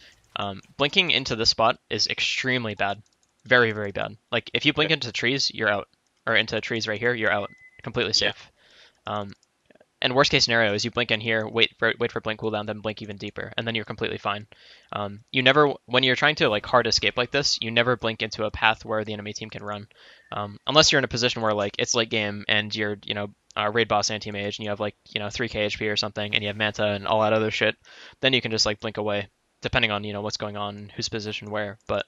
Blinking into this spot is extremely bad. Very, very bad. Like, if you blink into trees, you're out. Or into trees right here, you're out. Completely safe. Yeah. And worst case scenario is you blink in here, wait for blink cooldown, then blink even deeper, and then you're completely fine. You never, when you're trying to like hard escape like this, you never blink into a path where the enemy team can run, unless you're in a position where like it's late game and you're raid boss anti-mage and you have like 3k HP or something and you have manta and all that other shit. Then you can just like blink away, depending on what's going on, who's positioned where. But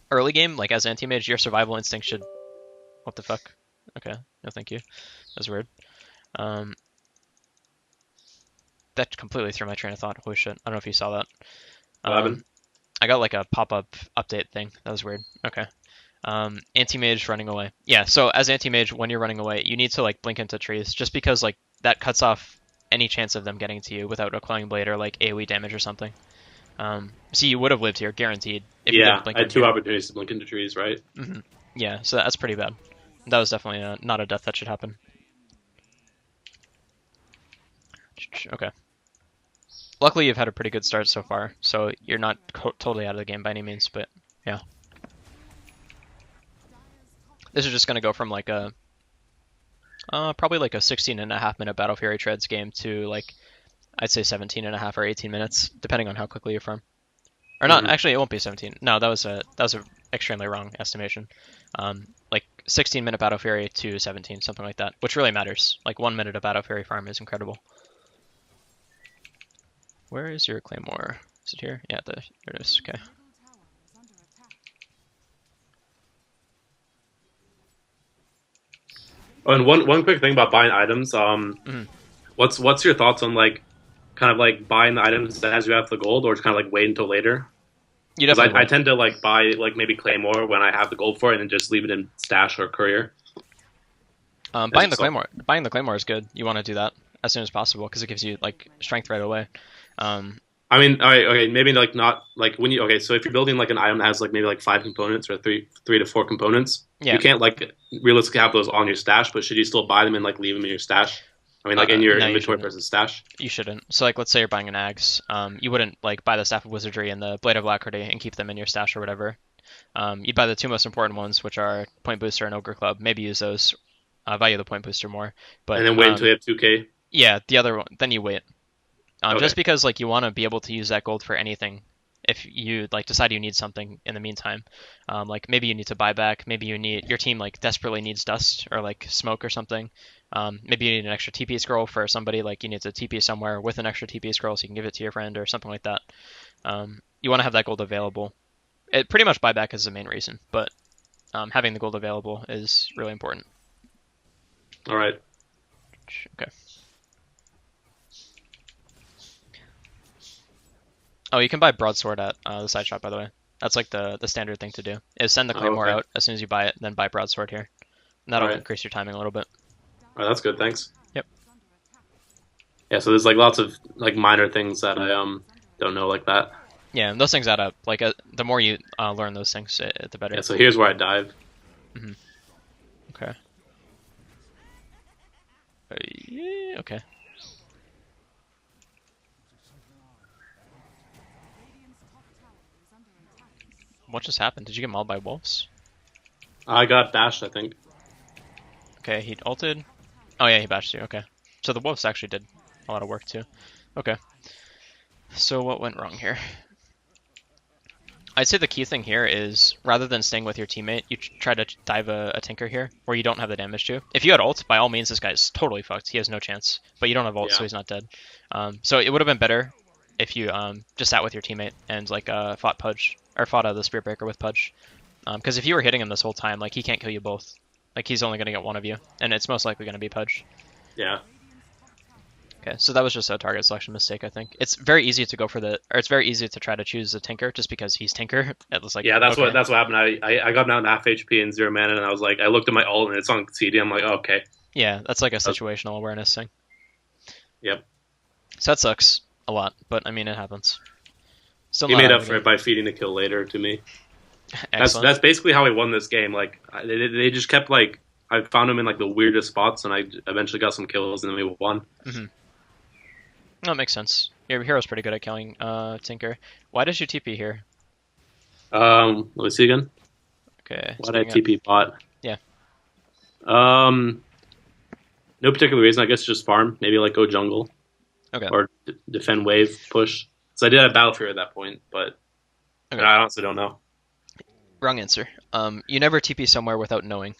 early game, like as anti-mage, your survival instinct should. What the fuck? Okay, no thank you. That's weird. That completely threw my train of thought. Holy shit. I don't know if you saw that. I got like a pop-up update thing. That was weird. Okay. Anti-mage running away. Yeah, so as anti-mage, when you're running away, you need to like blink into trees, just because like that cuts off any chance of them getting to you without a clawing blade or like AoE damage or something. See, you would have lived here, guaranteed. If you didn't blink I had 2 opportunities to blink into trees, right? Yeah, so that's pretty bad. That was definitely not a death that should happen. Okay. Luckily, you've had a pretty good start so far, so you're not totally out of the game by any means, but yeah. This is just going to go from like a probably like a 16.5 minute Battle Fury Treads game to like I'd say 17.5 or 18 minutes, depending on how quickly you farm. Or not, actually it won't be 17. No, that was a extremely wrong estimation. Like 16-minute Battle Fury to 17, something like that, which really matters. Like 1 minute of Battle Fury farm is incredible. Where is your Claymore? Is it here? Yeah, there it is. Okay. Oh, and one quick thing about buying items. What's your thoughts on like, kind of like buying the items as you have the gold, or just kind of like wait until later? Because I tend to like buy like maybe Claymore when I have the gold for it, and then just leave it in stash or courier. Buying the Claymore is good. You want to do that as soon as possible because it gives you like strength right away. I mean, all right, okay, maybe like not like when you okay. So if you're building like an item that has like maybe like 5 components or three to four components, you Yeah. can't like realistically have those on your stash. But should you still buy them and like leave them in your stash? I mean, like in your No, you inventory shouldn't. versus stash. You shouldn't. So like, let's say you're buying an axe. You wouldn't like buy the Staff of Wizardry and the Blade of Alacrity and keep them in your stash or whatever. You'd buy the two most important ones, which are Point Booster and Ogre Club. Maybe use those. Value the Point Booster more. And But then wait until you have 2K. yeah, the other one. Then you wait. Just Okay. because like you want to be able to use that gold for anything. If you like decide you need something in the meantime, like maybe you need to buy back, maybe you need your team like desperately needs dust or like smoke or something. Maybe you need an extra TP scroll for somebody, like you need to TP somewhere with an extra TP scroll so you can give it to your friend or something like that. You want to have that gold available. It pretty much buyback is the main reason, but having the gold available is really important. All right. Okay. Oh, you can buy broadsword at the side shop, by the way. That's like the standard thing to do. Is send the Oh, claymore okay. out as soon as you buy it, then buy broadsword here. And All that'll right. increase your timing a little bit. All right. That's good. Thanks. Yep. Yeah. So there's like lots of like minor things that I don't know like that. Yeah, and those things add up. Like the more you learn those things, the better. Yeah. So here's where I dive. Hmm. Okay. Yeah, okay. What just happened? Did you get mauled by wolves? I got dashed, I think. Okay, he ulted. Oh yeah, he bashed you. Okay. So the wolves actually did a lot of work too. Okay. So what went wrong here? I'd say the key thing here is rather than staying with your teammate, you try to dive a tinker here where you don't have the damage to. If you had ult, by all means, this guy's totally fucked. He has no chance. But you don't have ult, Yeah. so he's not dead. So it would have been better if you just sat with your teammate and like fought Pudge or fought the Spirit Breaker with Pudge. Because if you were hitting him this whole time, like he can't kill you both. Like he's only gonna get one of you, and it's most likely gonna be Pudge. Yeah. Okay, so that was just a target selection mistake, I think. It's very easy to go for it's very easy to try to choose a Tinker just because he's Tinker. It was like, Yeah, that's okay. what happened. I got down to half HP and 0 mana, and I was like, I looked at my ult and it's on CD. I'm like, oh, okay. Yeah, that's like a situational awareness thing. Yep. So that sucks a lot, but I mean, it happens. Still He not made out up of for the it by feeding the kill later to me. Excellent. That's basically how I won this game. Like they just kept like I found him in like the weirdest spots, and I eventually got some kills, and then we won. Mm-hmm. That makes sense. Your hero's pretty good at killing Tinker. Why does you TP here? Let me see again. Okay. Why did I TP bot? Yeah. No particular reason. I guess just farm. Maybe like go jungle. Okay. Or defend wave push. So I did have battle fear at that point, but Okay. I honestly don't know. Wrong answer. You never TP somewhere without knowing.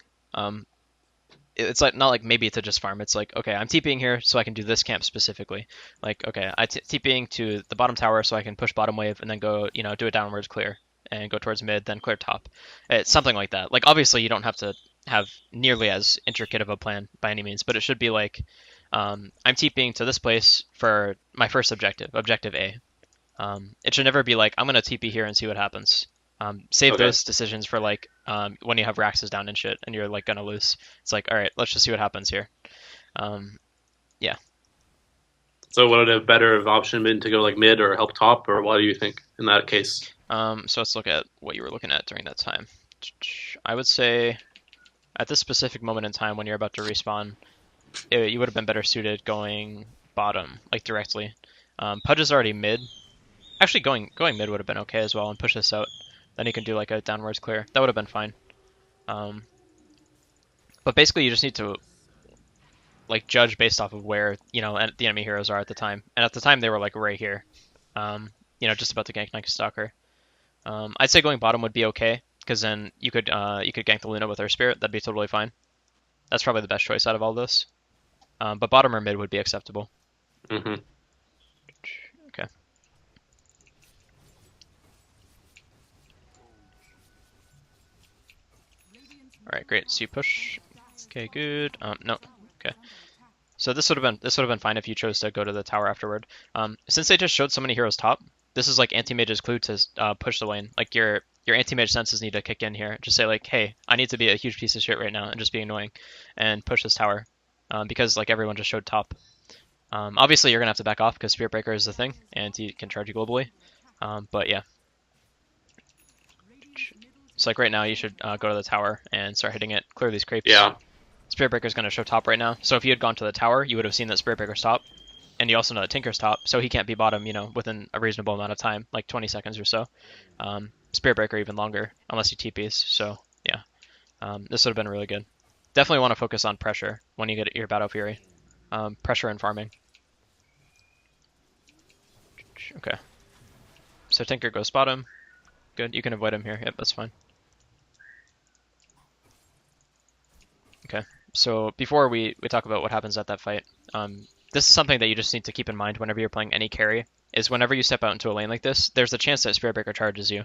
It's like not like maybe to just farm. It's like, okay, I'm TPing here so I can do this camp specifically. Like, okay, TPing to the bottom tower so I can push bottom wave and then go, do a downwards clear and go towards mid, then clear top. It's something like that. Like, obviously, you don't have to have nearly as intricate of a plan by any means, but it should be like, I'm TPing to this place for my first objective, objective A. It should never be like, I'm going to TP here and see what happens. Save those decisions for like when you have Raxes down and shit and you're like gonna lose. It's like, all right, let's just see what happens here. Yeah. So would a better option been to go like mid or help top, or what do you think in that case? So let's look at what you were looking at during that time. I would say at this specific moment in time when you're about to respawn, you would have been better suited going bottom, like directly. Pudge is already mid. Actually, going mid would have been okay as well and push this out. Then you can do like a downwards clear. That would have been fine. But basically, you just need to like judge based off of where the enemy heroes are at the time. And at the time, they were like right here. Just about to gank Nike Stalker. I'd say going bottom would be okay because then you could gank the Luna with her spirit. That'd be totally fine. That's probably the best choice out of all this. But bottom or mid would be acceptable. Mm-hmm. Okay. All right, great. So you push. Okay, good. No. Okay. So this would have been fine if you chose to go to the tower afterward. Since they just showed so many heroes top, this is like Anti-Mage's clue to push the lane. Like your Anti-Mage senses need to kick in here. Just say like, hey, I need to be a huge piece of shit right now and just be annoying, and push this tower, because like everyone just showed top. Obviously, you're gonna have to back off because Spirit Breaker is the thing, and he can charge you globally. But yeah. So like right now, you should go to the tower and start hitting it. Clear these creeps. Yeah. Spirit Breaker's gonna show top right now. So if you had gone to the tower, you would have seen that Spirit Breaker's top, and you also know that Tinker's top. So he can't be bottom, within a reasonable amount of time, like 20 seconds or so. Spirit Breaker even longer, unless he TPs. So yeah, this would have been really good. Definitely want to focus on pressure when you get your Battle Fury. Pressure and farming. Okay. So Tinker goes bottom. Good. You can avoid him here. Yep, that's fine. Okay. So before we talk about what happens at that fight, this is something that you just need to keep in mind whenever you're playing any carry, is whenever you step out into a lane like this, there's a chance that Spirit Breaker charges you.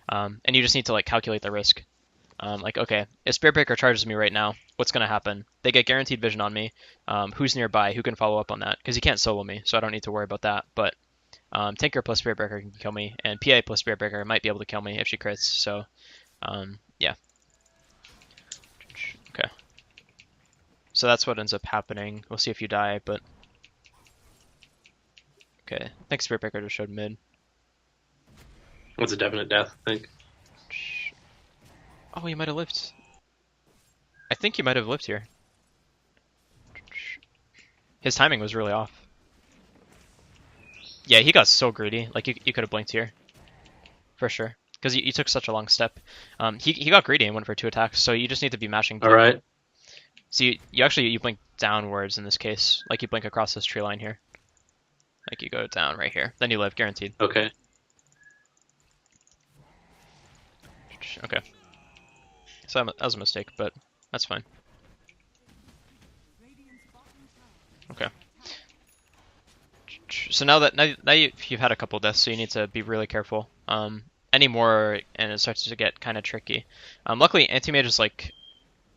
And you just need to like calculate the risk. Like, okay, if Spirit Breaker charges me right now, what's going to happen? They get guaranteed vision on me. Who's nearby? Who can follow up on that? Because he can't solo me, so I don't need to worry about that. But Tinker plus Spirit Breaker can kill me, and PA plus Spirit Breaker might be able to kill me if she crits. So, yeah. Okay. So that's what ends up happening. We'll see if you die, but... Okay, I think Spirit Breaker just showed mid. It's a definite death, I think. Oh, he might have lived. I think he might have lived here. His timing was really off. Yeah, he got so greedy. Like, you could have blinked here. For sure. Because you took such a long step. He got greedy and went for 2 attacks, so you just need to be mashing down. Alright. So you blink downwards in this case. Like, you blink across this tree line here. Like, you go down right here. Then you live, guaranteed. Okay. Okay. So that was a mistake, but that's fine. Okay. So now you've had a couple deaths, so you need to be really careful. Any more, and it starts to get kind of tricky. Luckily, Anti-Mage is like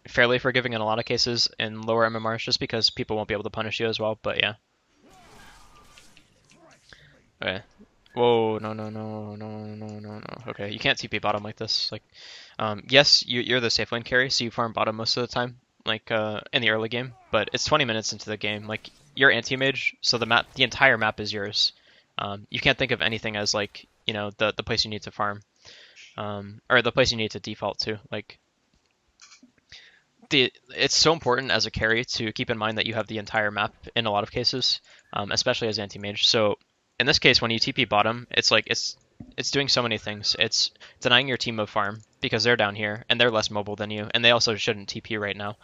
fairly forgiving in a lot of cases in lower MMRs, just because people won't be able to punish you as well. But yeah. Okay. Whoa! No. Okay, you can't TP bottom like this. Like, yes, you're the safe lane carry, so you farm bottom most of the time, like in the early game. But it's 20 minutes into the game. Like, you're Anti-Mage, so the entire map is yours. You can't think of anything as like, the place you need to farm, or the place you need to default to. Like, it's so important as a carry to keep in mind that you have the entire map in a lot of cases, especially as Anti-Mage. So in this case, when you TP bottom, it's like it's doing so many things. It's denying your team of farm because they're down here and they're less mobile than you, and they also shouldn't TP right now.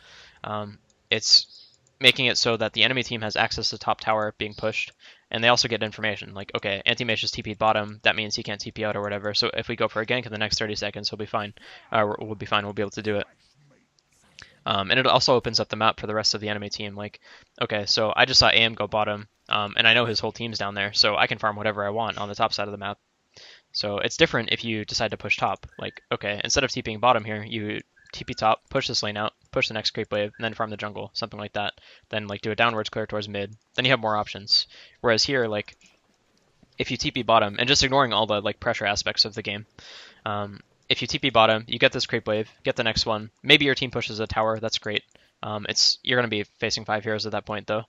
It's making it so that the enemy team has access to top tower being pushed, and they also get information like, okay, Anti-Mage is TP bottom, that means he can't TP out or whatever. So if we go for a gank in the next 30 seconds, he'll be fine. We'll be fine. We'll be able to do it. And it also opens up the map for the rest of the enemy team. Like, okay, so I just saw AM go bottom, and I know his whole team's down there, so I can farm whatever I want on the top side of the map. So it's different if you decide to push top. Like, okay, instead of TPing bottom here, you TP top, push this lane out, push the next creep wave, and then farm the jungle, something like that. Then like do a downwards clear towards mid. Then you have more options. Whereas here, like, if you TP bottom, and just ignoring all the like pressure aspects of the game, if you TP bottom, you get this creep wave, get the next one. Maybe your team pushes a tower, that's great. You're going to be facing 5 heroes at that point, though.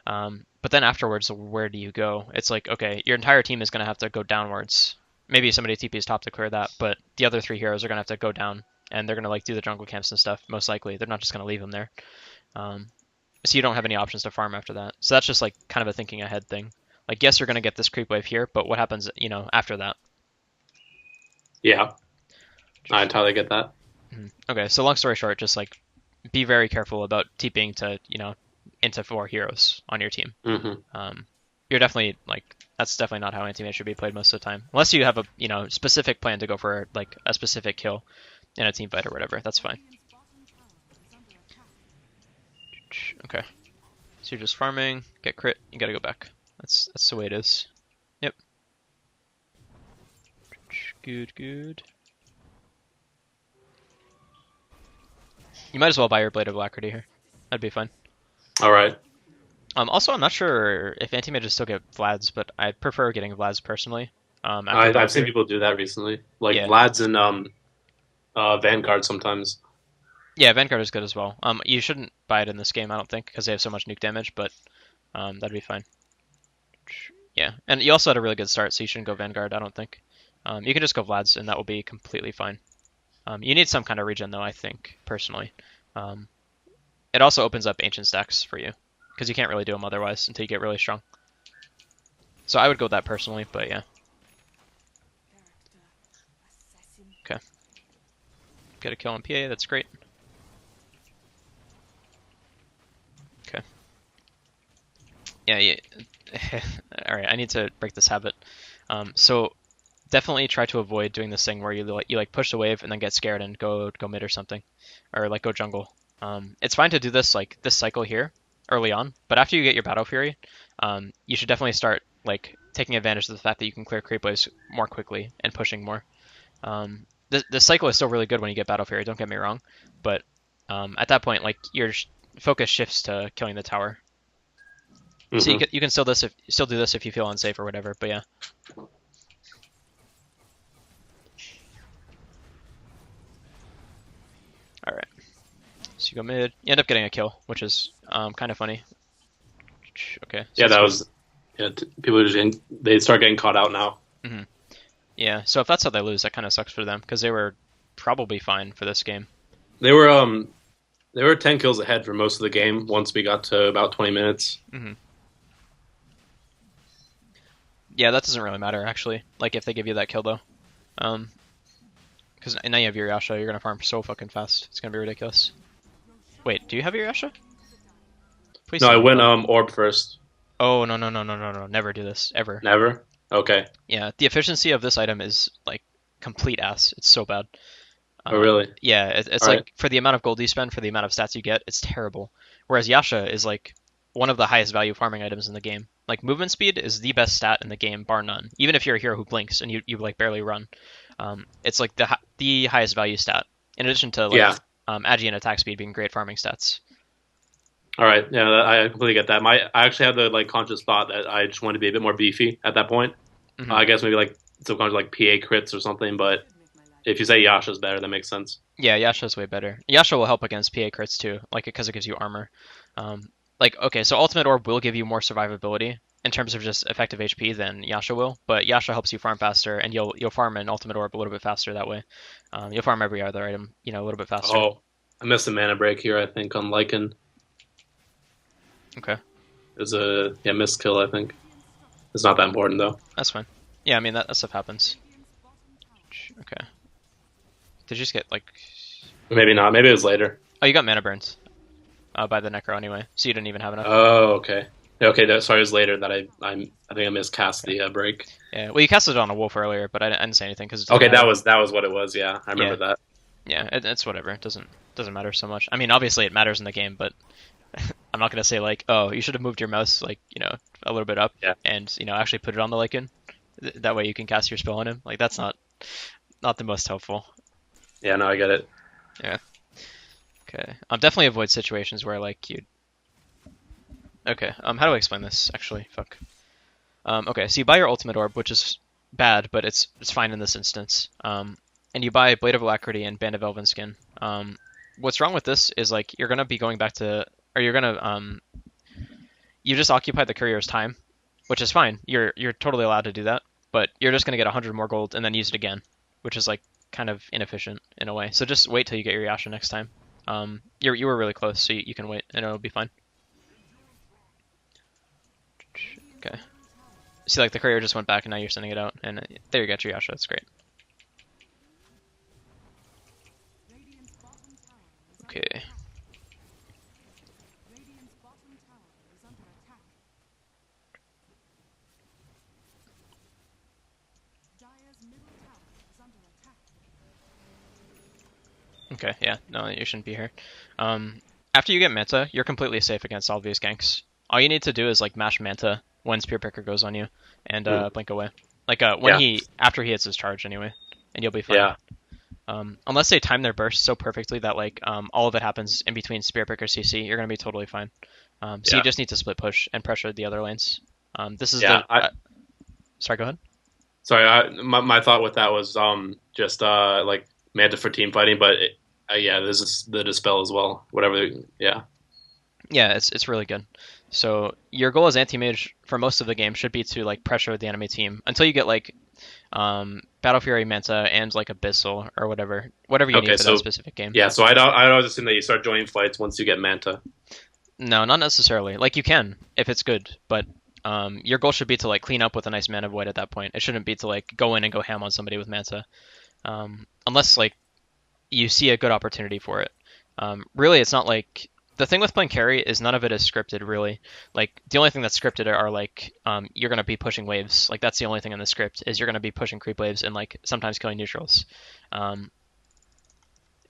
But then afterwards, where do you go? It's like, okay, your entire team is going to have to go downwards. Maybe somebody TP's top to clear that, but the other 3 heroes are going to have to go down, and they're going to like do the jungle camps and stuff, most likely. They're not just going to leave them there. So you don't have any options to farm after that. So that's just like kind of a thinking ahead thing. Like, yes, you're going to get this creep wave here, but what happens, after that? Yeah. I entirely get that. Okay, so long story short, just like be very careful about TPing to, into 4 heroes on your team. Mm-hmm. You're definitely like, that's definitely not how Anti-Mage should be played most of the time. Unless you have a, specific plan to go for like a specific kill in a team fight or whatever, that's fine. Okay. So you're just farming, get crit, you gotta go back. That's the way it is. Yep. Good. You might as well buy your Blade of Alacrity here. That'd be fine. Alright. Also, I'm not sure if Anti-Mages still get Vlads, but I prefer getting Vlads personally. I've seen people do that recently. Like, yeah. Vlad's and Vanguard sometimes. Yeah, Vanguard is good as well. You shouldn't buy it in this game, I don't think, because they have so much nuke damage, but that'd be fine. Yeah, and you also had a really good start, so you shouldn't go Vanguard, I don't think. You can just go Vlad's, and that will be completely fine. You need some kind of regen, though, I think, personally. Um, it also opens up Ancient stacks for you, because you can't really do them otherwise until you get really strong. So I would go that personally, but yeah. Okay. Get a kill on PA, that's great. Okay. Yeah. Alright, I need to break this habit. So definitely try to avoid doing this thing where you push the wave and then get scared and go mid or something, or like go jungle. It's fine to do this like this cycle here early on, but after you get your Battle Fury, you should definitely start like taking advantage of the fact that you can clear creep waves more quickly and pushing more. The cycle is still really good when you get Battle Fury. Don't get me wrong, but at that point, like your focus shifts to killing the tower. Mm-hmm. So you can still do this if you feel unsafe or whatever. But yeah. All right. So you go mid. You end up getting a kill, which is kind of funny. Okay. So yeah, that was. Yeah, people they start getting caught out now. Mm-hmm. Yeah. So if that's how they lose, that kind of sucks for them because they were probably fine for this game. They were 10 kills ahead for most of the game once we got to about 20 minutes. Mm-hmm. Yeah, that doesn't really matter actually. Like if they give you that kill though, because now you have your Yasha, you're gonna farm so fucking fast. It's gonna be ridiculous. Wait, do you have your Yasha? Please no, I went orb first. Oh no. Never do this ever. Never. Okay. Yeah, the efficiency of this item is like complete ass. It's so bad. Oh really? Yeah, it's like for the amount of gold you spend, for the amount of stats you get, it's terrible. Whereas Yasha is like one of the highest value farming items in the game. Like movement speed is the best stat in the game, bar none. Even if you're a hero who blinks and you like barely run, it's like the highest value stat. In addition to like agi and attack speed being great farming stats. All right, yeah, I completely get that. I actually had the like conscious thought that I just wanted to be a bit more beefy at that point. Mm-hmm. I guess maybe like subconscious like PA crits or something, but if you say Yasha's better, that makes sense. Yeah, Yasha's way better. Yasha will help against PA crits too, like because it gives you armor. Like okay, so Ultimate Orb will give you more survivability in terms of just effective HP than Yasha will, but Yasha helps you farm faster, and you'll farm an Ultimate Orb a little bit faster that way. You'll farm every other item, a little bit faster. Oh, I missed a mana break here. I think on Lycan. Okay. It was a missed kill. I think it's not that important though. That's fine. Yeah, I mean that stuff happens. Okay. Did you just get like? Maybe not. Maybe it was later. Oh, you got mana burns. By the Necro anyway, so you didn't even have enough. Oh, okay. Okay, sorry, it was later that I think I miscast the break. Yeah, well, you cast it on a wolf earlier, but I didn't say anything because. Okay, that was what it was. Yeah, I remember that. Yeah, it's whatever. It doesn't matter so much. I mean, obviously it matters in the game, but I'm not gonna say like, oh, you should have moved your mouse like a little bit up, and actually put it on the Lycan. That way you can cast your spell on him. Like that's not the most helpful. Yeah, no, I get it. Yeah. Okay. Definitely avoid situations where like you. Okay. How do I explain this? Actually, fuck. Okay. So you buy your Ultimate Orb, which is bad, but it's fine in this instance. And you buy Blade of Alacrity and Band of Elven Skin. What's wrong with this is like you're gonna be going back to, or you're gonna you just occupy the courier's time, which is fine. You're totally allowed to do that, but you're just gonna get 100 more gold and then use it again, which is like kind of inefficient in a way. So just wait till you get your Yasha next time. You were really close, so you can wait, and it'll be fine. Okay. See, like the courier just went back, and now you're sending it out, and there you got your Yasha. That's great. Okay. Okay, yeah, no, you shouldn't be here. After you get Manta, you're completely safe against all these ganks. All you need to do is like mash Manta when Spear Picker goes on you, and blink away. Like after he hits his charge anyway, and you'll be fine. Yeah. Unless they time their burst so perfectly that like all of it happens in between Spear Picker CC, you're gonna be totally fine. So you just need to split push and pressure the other lanes. This is sorry, go ahead. Sorry, my thought with that was just like Manta for team fighting, but this is the Dispel as well. Whatever, yeah. Yeah, it's really good. So your goal as anti-mage for most of the game should be to like pressure the enemy team until you get like Battle Fury Manta and like Abyssal or whatever you need Okay, for that so specific game. yeah, so I'd always assume that you start joining fights once you get Manta. No, not necessarily. Like you can if it's good, but your goal should be to like clean up with a nice mana void at that point. It shouldn't be to like go in and go ham on somebody with Manta, unless like you see a good opportunity for it. Really, it's not like the thing with playing carry is none of it is scripted really. Like the only thing that's scripted are like you're gonna be pushing waves. Like that's the only thing in the script is you're gonna be pushing creep waves and like sometimes killing neutrals. Um,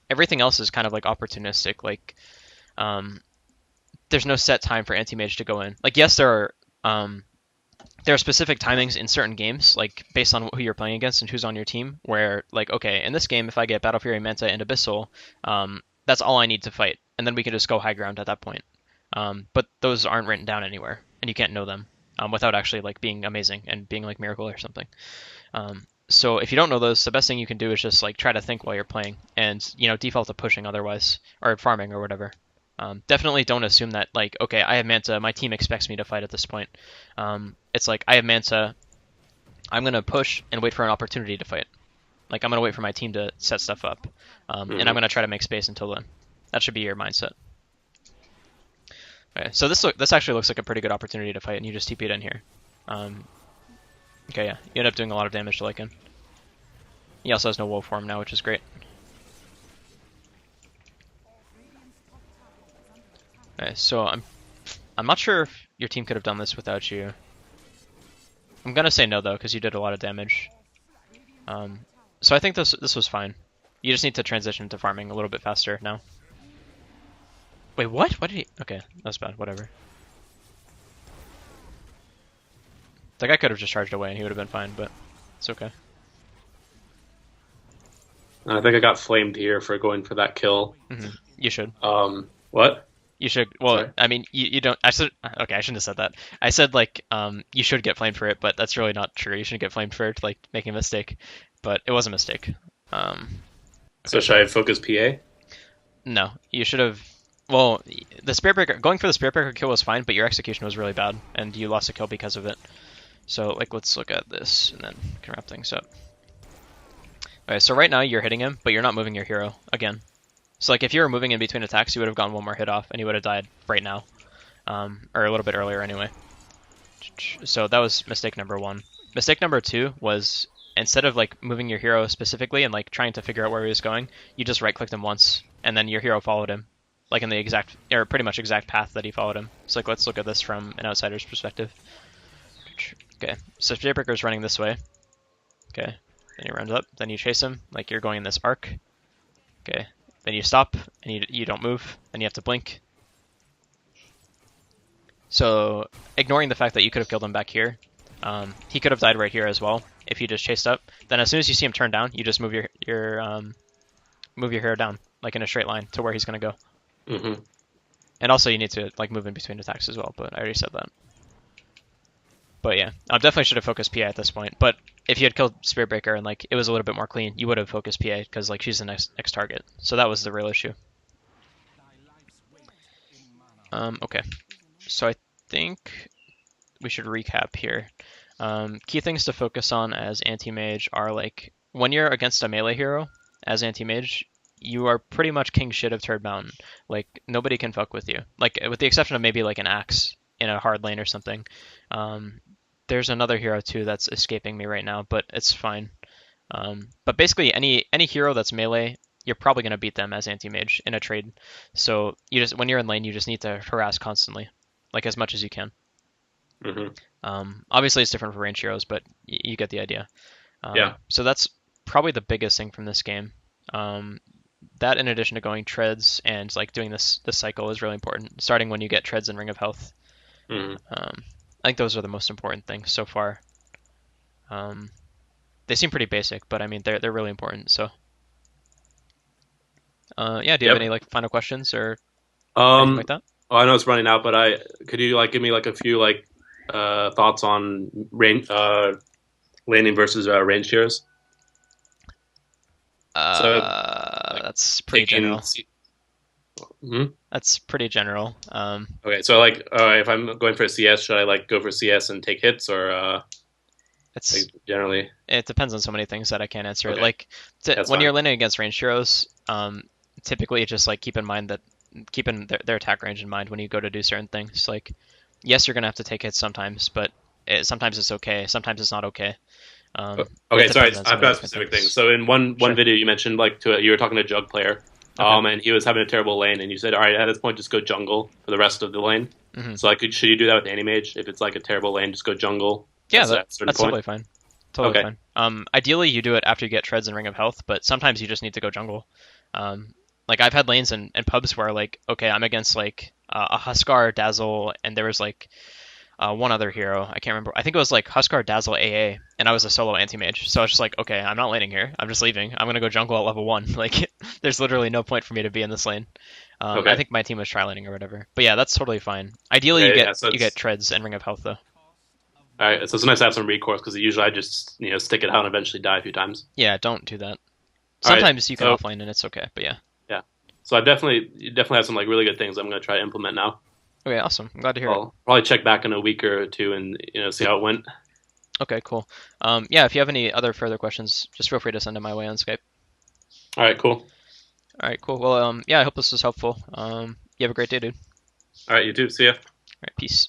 Everything else is kind of like opportunistic. Like um, there's no set time for anti-mage to go in. Like yes, there are specific timings in certain games, like based on who you're playing against and who's on your team, where like okay, in this game if I get Battle Fury, Manta, and Abyssal, that's all I need to fight, and then we can just go high ground at that point. But those aren't written down anywhere, and you can't know them without actually like being amazing and being like Miracle or something. So if you don't know those, the best thing you can do is just like try to think while you're playing, and default to pushing otherwise or farming or whatever. Definitely don't assume that like okay, I have Manta, my team expects me to fight at this point. It's like I have Manta, I'm gonna push and wait for an opportunity to fight. Like I'm gonna wait for my team to set stuff up, and I'm gonna try to make space until then. That should be your mindset. Okay, so this actually looks like a pretty good opportunity to fight, and you just TP'd in here. Okay, yeah, you end up doing a lot of damage to Lycan. He also has no woe form now, which is great. Okay, so I'm not sure if your team could have done this without you. I'm gonna say no though, because you did a lot of damage. So I think this was fine. You just need to transition to farming a little bit faster now. Wait, what? What did he? Okay, that's bad. Whatever. The guy could have just charged away and he would have been fine, but it's okay. I think I got flamed here for going for that kill. You should. What? You should. Well, Sorry. I mean, you don't. I should. Okay, I shouldn't have said that. I said like, you should get flamed for it, but that's really not true. You shouldn't get flamed for it, like making a mistake. But it was a mistake. So should I focus PA? No, you should have. Well, the Spirit Breaker, going for the Spirit Breaker kill was fine, but your execution was really bad, and you lost a kill because of it. So, like, let's look at this, and then we can wrap things up. Okay, so right now you're hitting him, but you're not moving your hero again. So, like, if you were moving in between attacks, you would have gotten one more hit off, and you would have died right now, or a little bit earlier anyway. So that was mistake number one. Mistake number two was instead of like moving your hero specifically and like trying to figure out where he was going, you just right-clicked him once, and then your hero followed him, like in the exact or pretty much exact path that he followed him. So like let's look at this from an outsider's perspective. Okay, so Daybreaker is running this way. Okay, then he runs up, then you chase him like you're going in this arc. Okay, then you stop and you don't move, then you have to blink. So ignoring the fact that you could have killed him back here, he could have died right here as well if you just chased up. Then as soon as you see him turn down, you just move your hero down like in a straight line to where he's gonna go. And also you need to like move in between attacks as well, but I already said that. But yeah, I definitely should have focused PA at this point. But if you had killed Spirit Breaker and like it was a little bit more clean, you would have focused PA because like she's the next target. So that was the real issue. Okay, so I think we should recap here. Key things to focus on as anti-mage are like when you're against a melee hero as anti-mage, you are pretty much king shit of Turd Mountain. Like nobody can fuck with you. Like with the exception of maybe like an axe in a hard lane or something. There's another hero too that's escaping me right now, but it's fine. But basically any hero that's melee, you're probably gonna beat them as anti-mage in a trade. So you just when you're in lane, you just need to harass constantly, like as much as you can. Obviously it's different for range heroes, but you get the idea. Yeah. So that's probably the biggest thing from this game. That in addition to going treads and like doing this cycle is really important. Starting when you get treads and Ring of Health. I think those are the most important things so far. They seem pretty basic, but I mean they're really important. So, yeah. Do you have any like final questions or anything like that? Oh, I know it's running out, but could you like give me like a few like thoughts on laning versus range heroes? That's pretty general. Mhm. That's pretty general. Okay, so like, if I'm going for a CS, should I like go for CS and take hits, or It's like generally? it depends on so many things that I can't answer it. Okay, Like that's when fine. you're laning against ranged heroes, typically just like keep in mind that keeping their attack range in mind when you go to do certain things. Like yes, you're gonna have to take hits sometimes, but sometimes it's okay. Sometimes it's not okay. It Okay, sorry, depends on so I've many got a different specific thing. things. So in one Sure. video you mentioned like you were talking to a jug player, Okay. and he was having a terrible lane, and you said, all right, at this point, just go jungle for the rest of the lane. hmm So like, should you do that with Antimage? If it's like a terrible lane, just go jungle. Yeah, At a certain that's point. totally fine. Totally Okay. fine. Ideally you do it after you get treads and ring of health, but sometimes you just need to go jungle. Like I've had lanes and pubs where like, okay, I'm against like a Huskar, Dazzle, and there was like one other hero. I can't remember. I think it was like Huskar, Dazzle, AA, and I was a solo anti-mage. So I was just like, okay, I'm not laning here. I'm just leaving. I'm gonna go jungle at level 1. Like, there's literally no point for me to be in this lane. I Okay. think my team was tri laning or whatever. But yeah, that's totally fine. Ideally, Okay. Yeah. So you get it's treads and ring of health though. all right. So it's nice to have some recourse because usually I just stick it out and eventually die a few times. Yeah, don't do that. All right. Sometimes you can So offlane and it's okay. But yeah. yeah. So I definitely you definitely have some like really good things I'm gonna try to implement now. Okay, awesome. I'm glad to hear it. I'll probably check back in a week or two and see how it went. Okay, cool. Yeah, if you have any other further questions, just feel free to send them my way on Skype. All right. Cool. All right, cool. Well, yeah, I hope this was helpful. You have a great day, dude. All right. You too. See ya. All right, peace.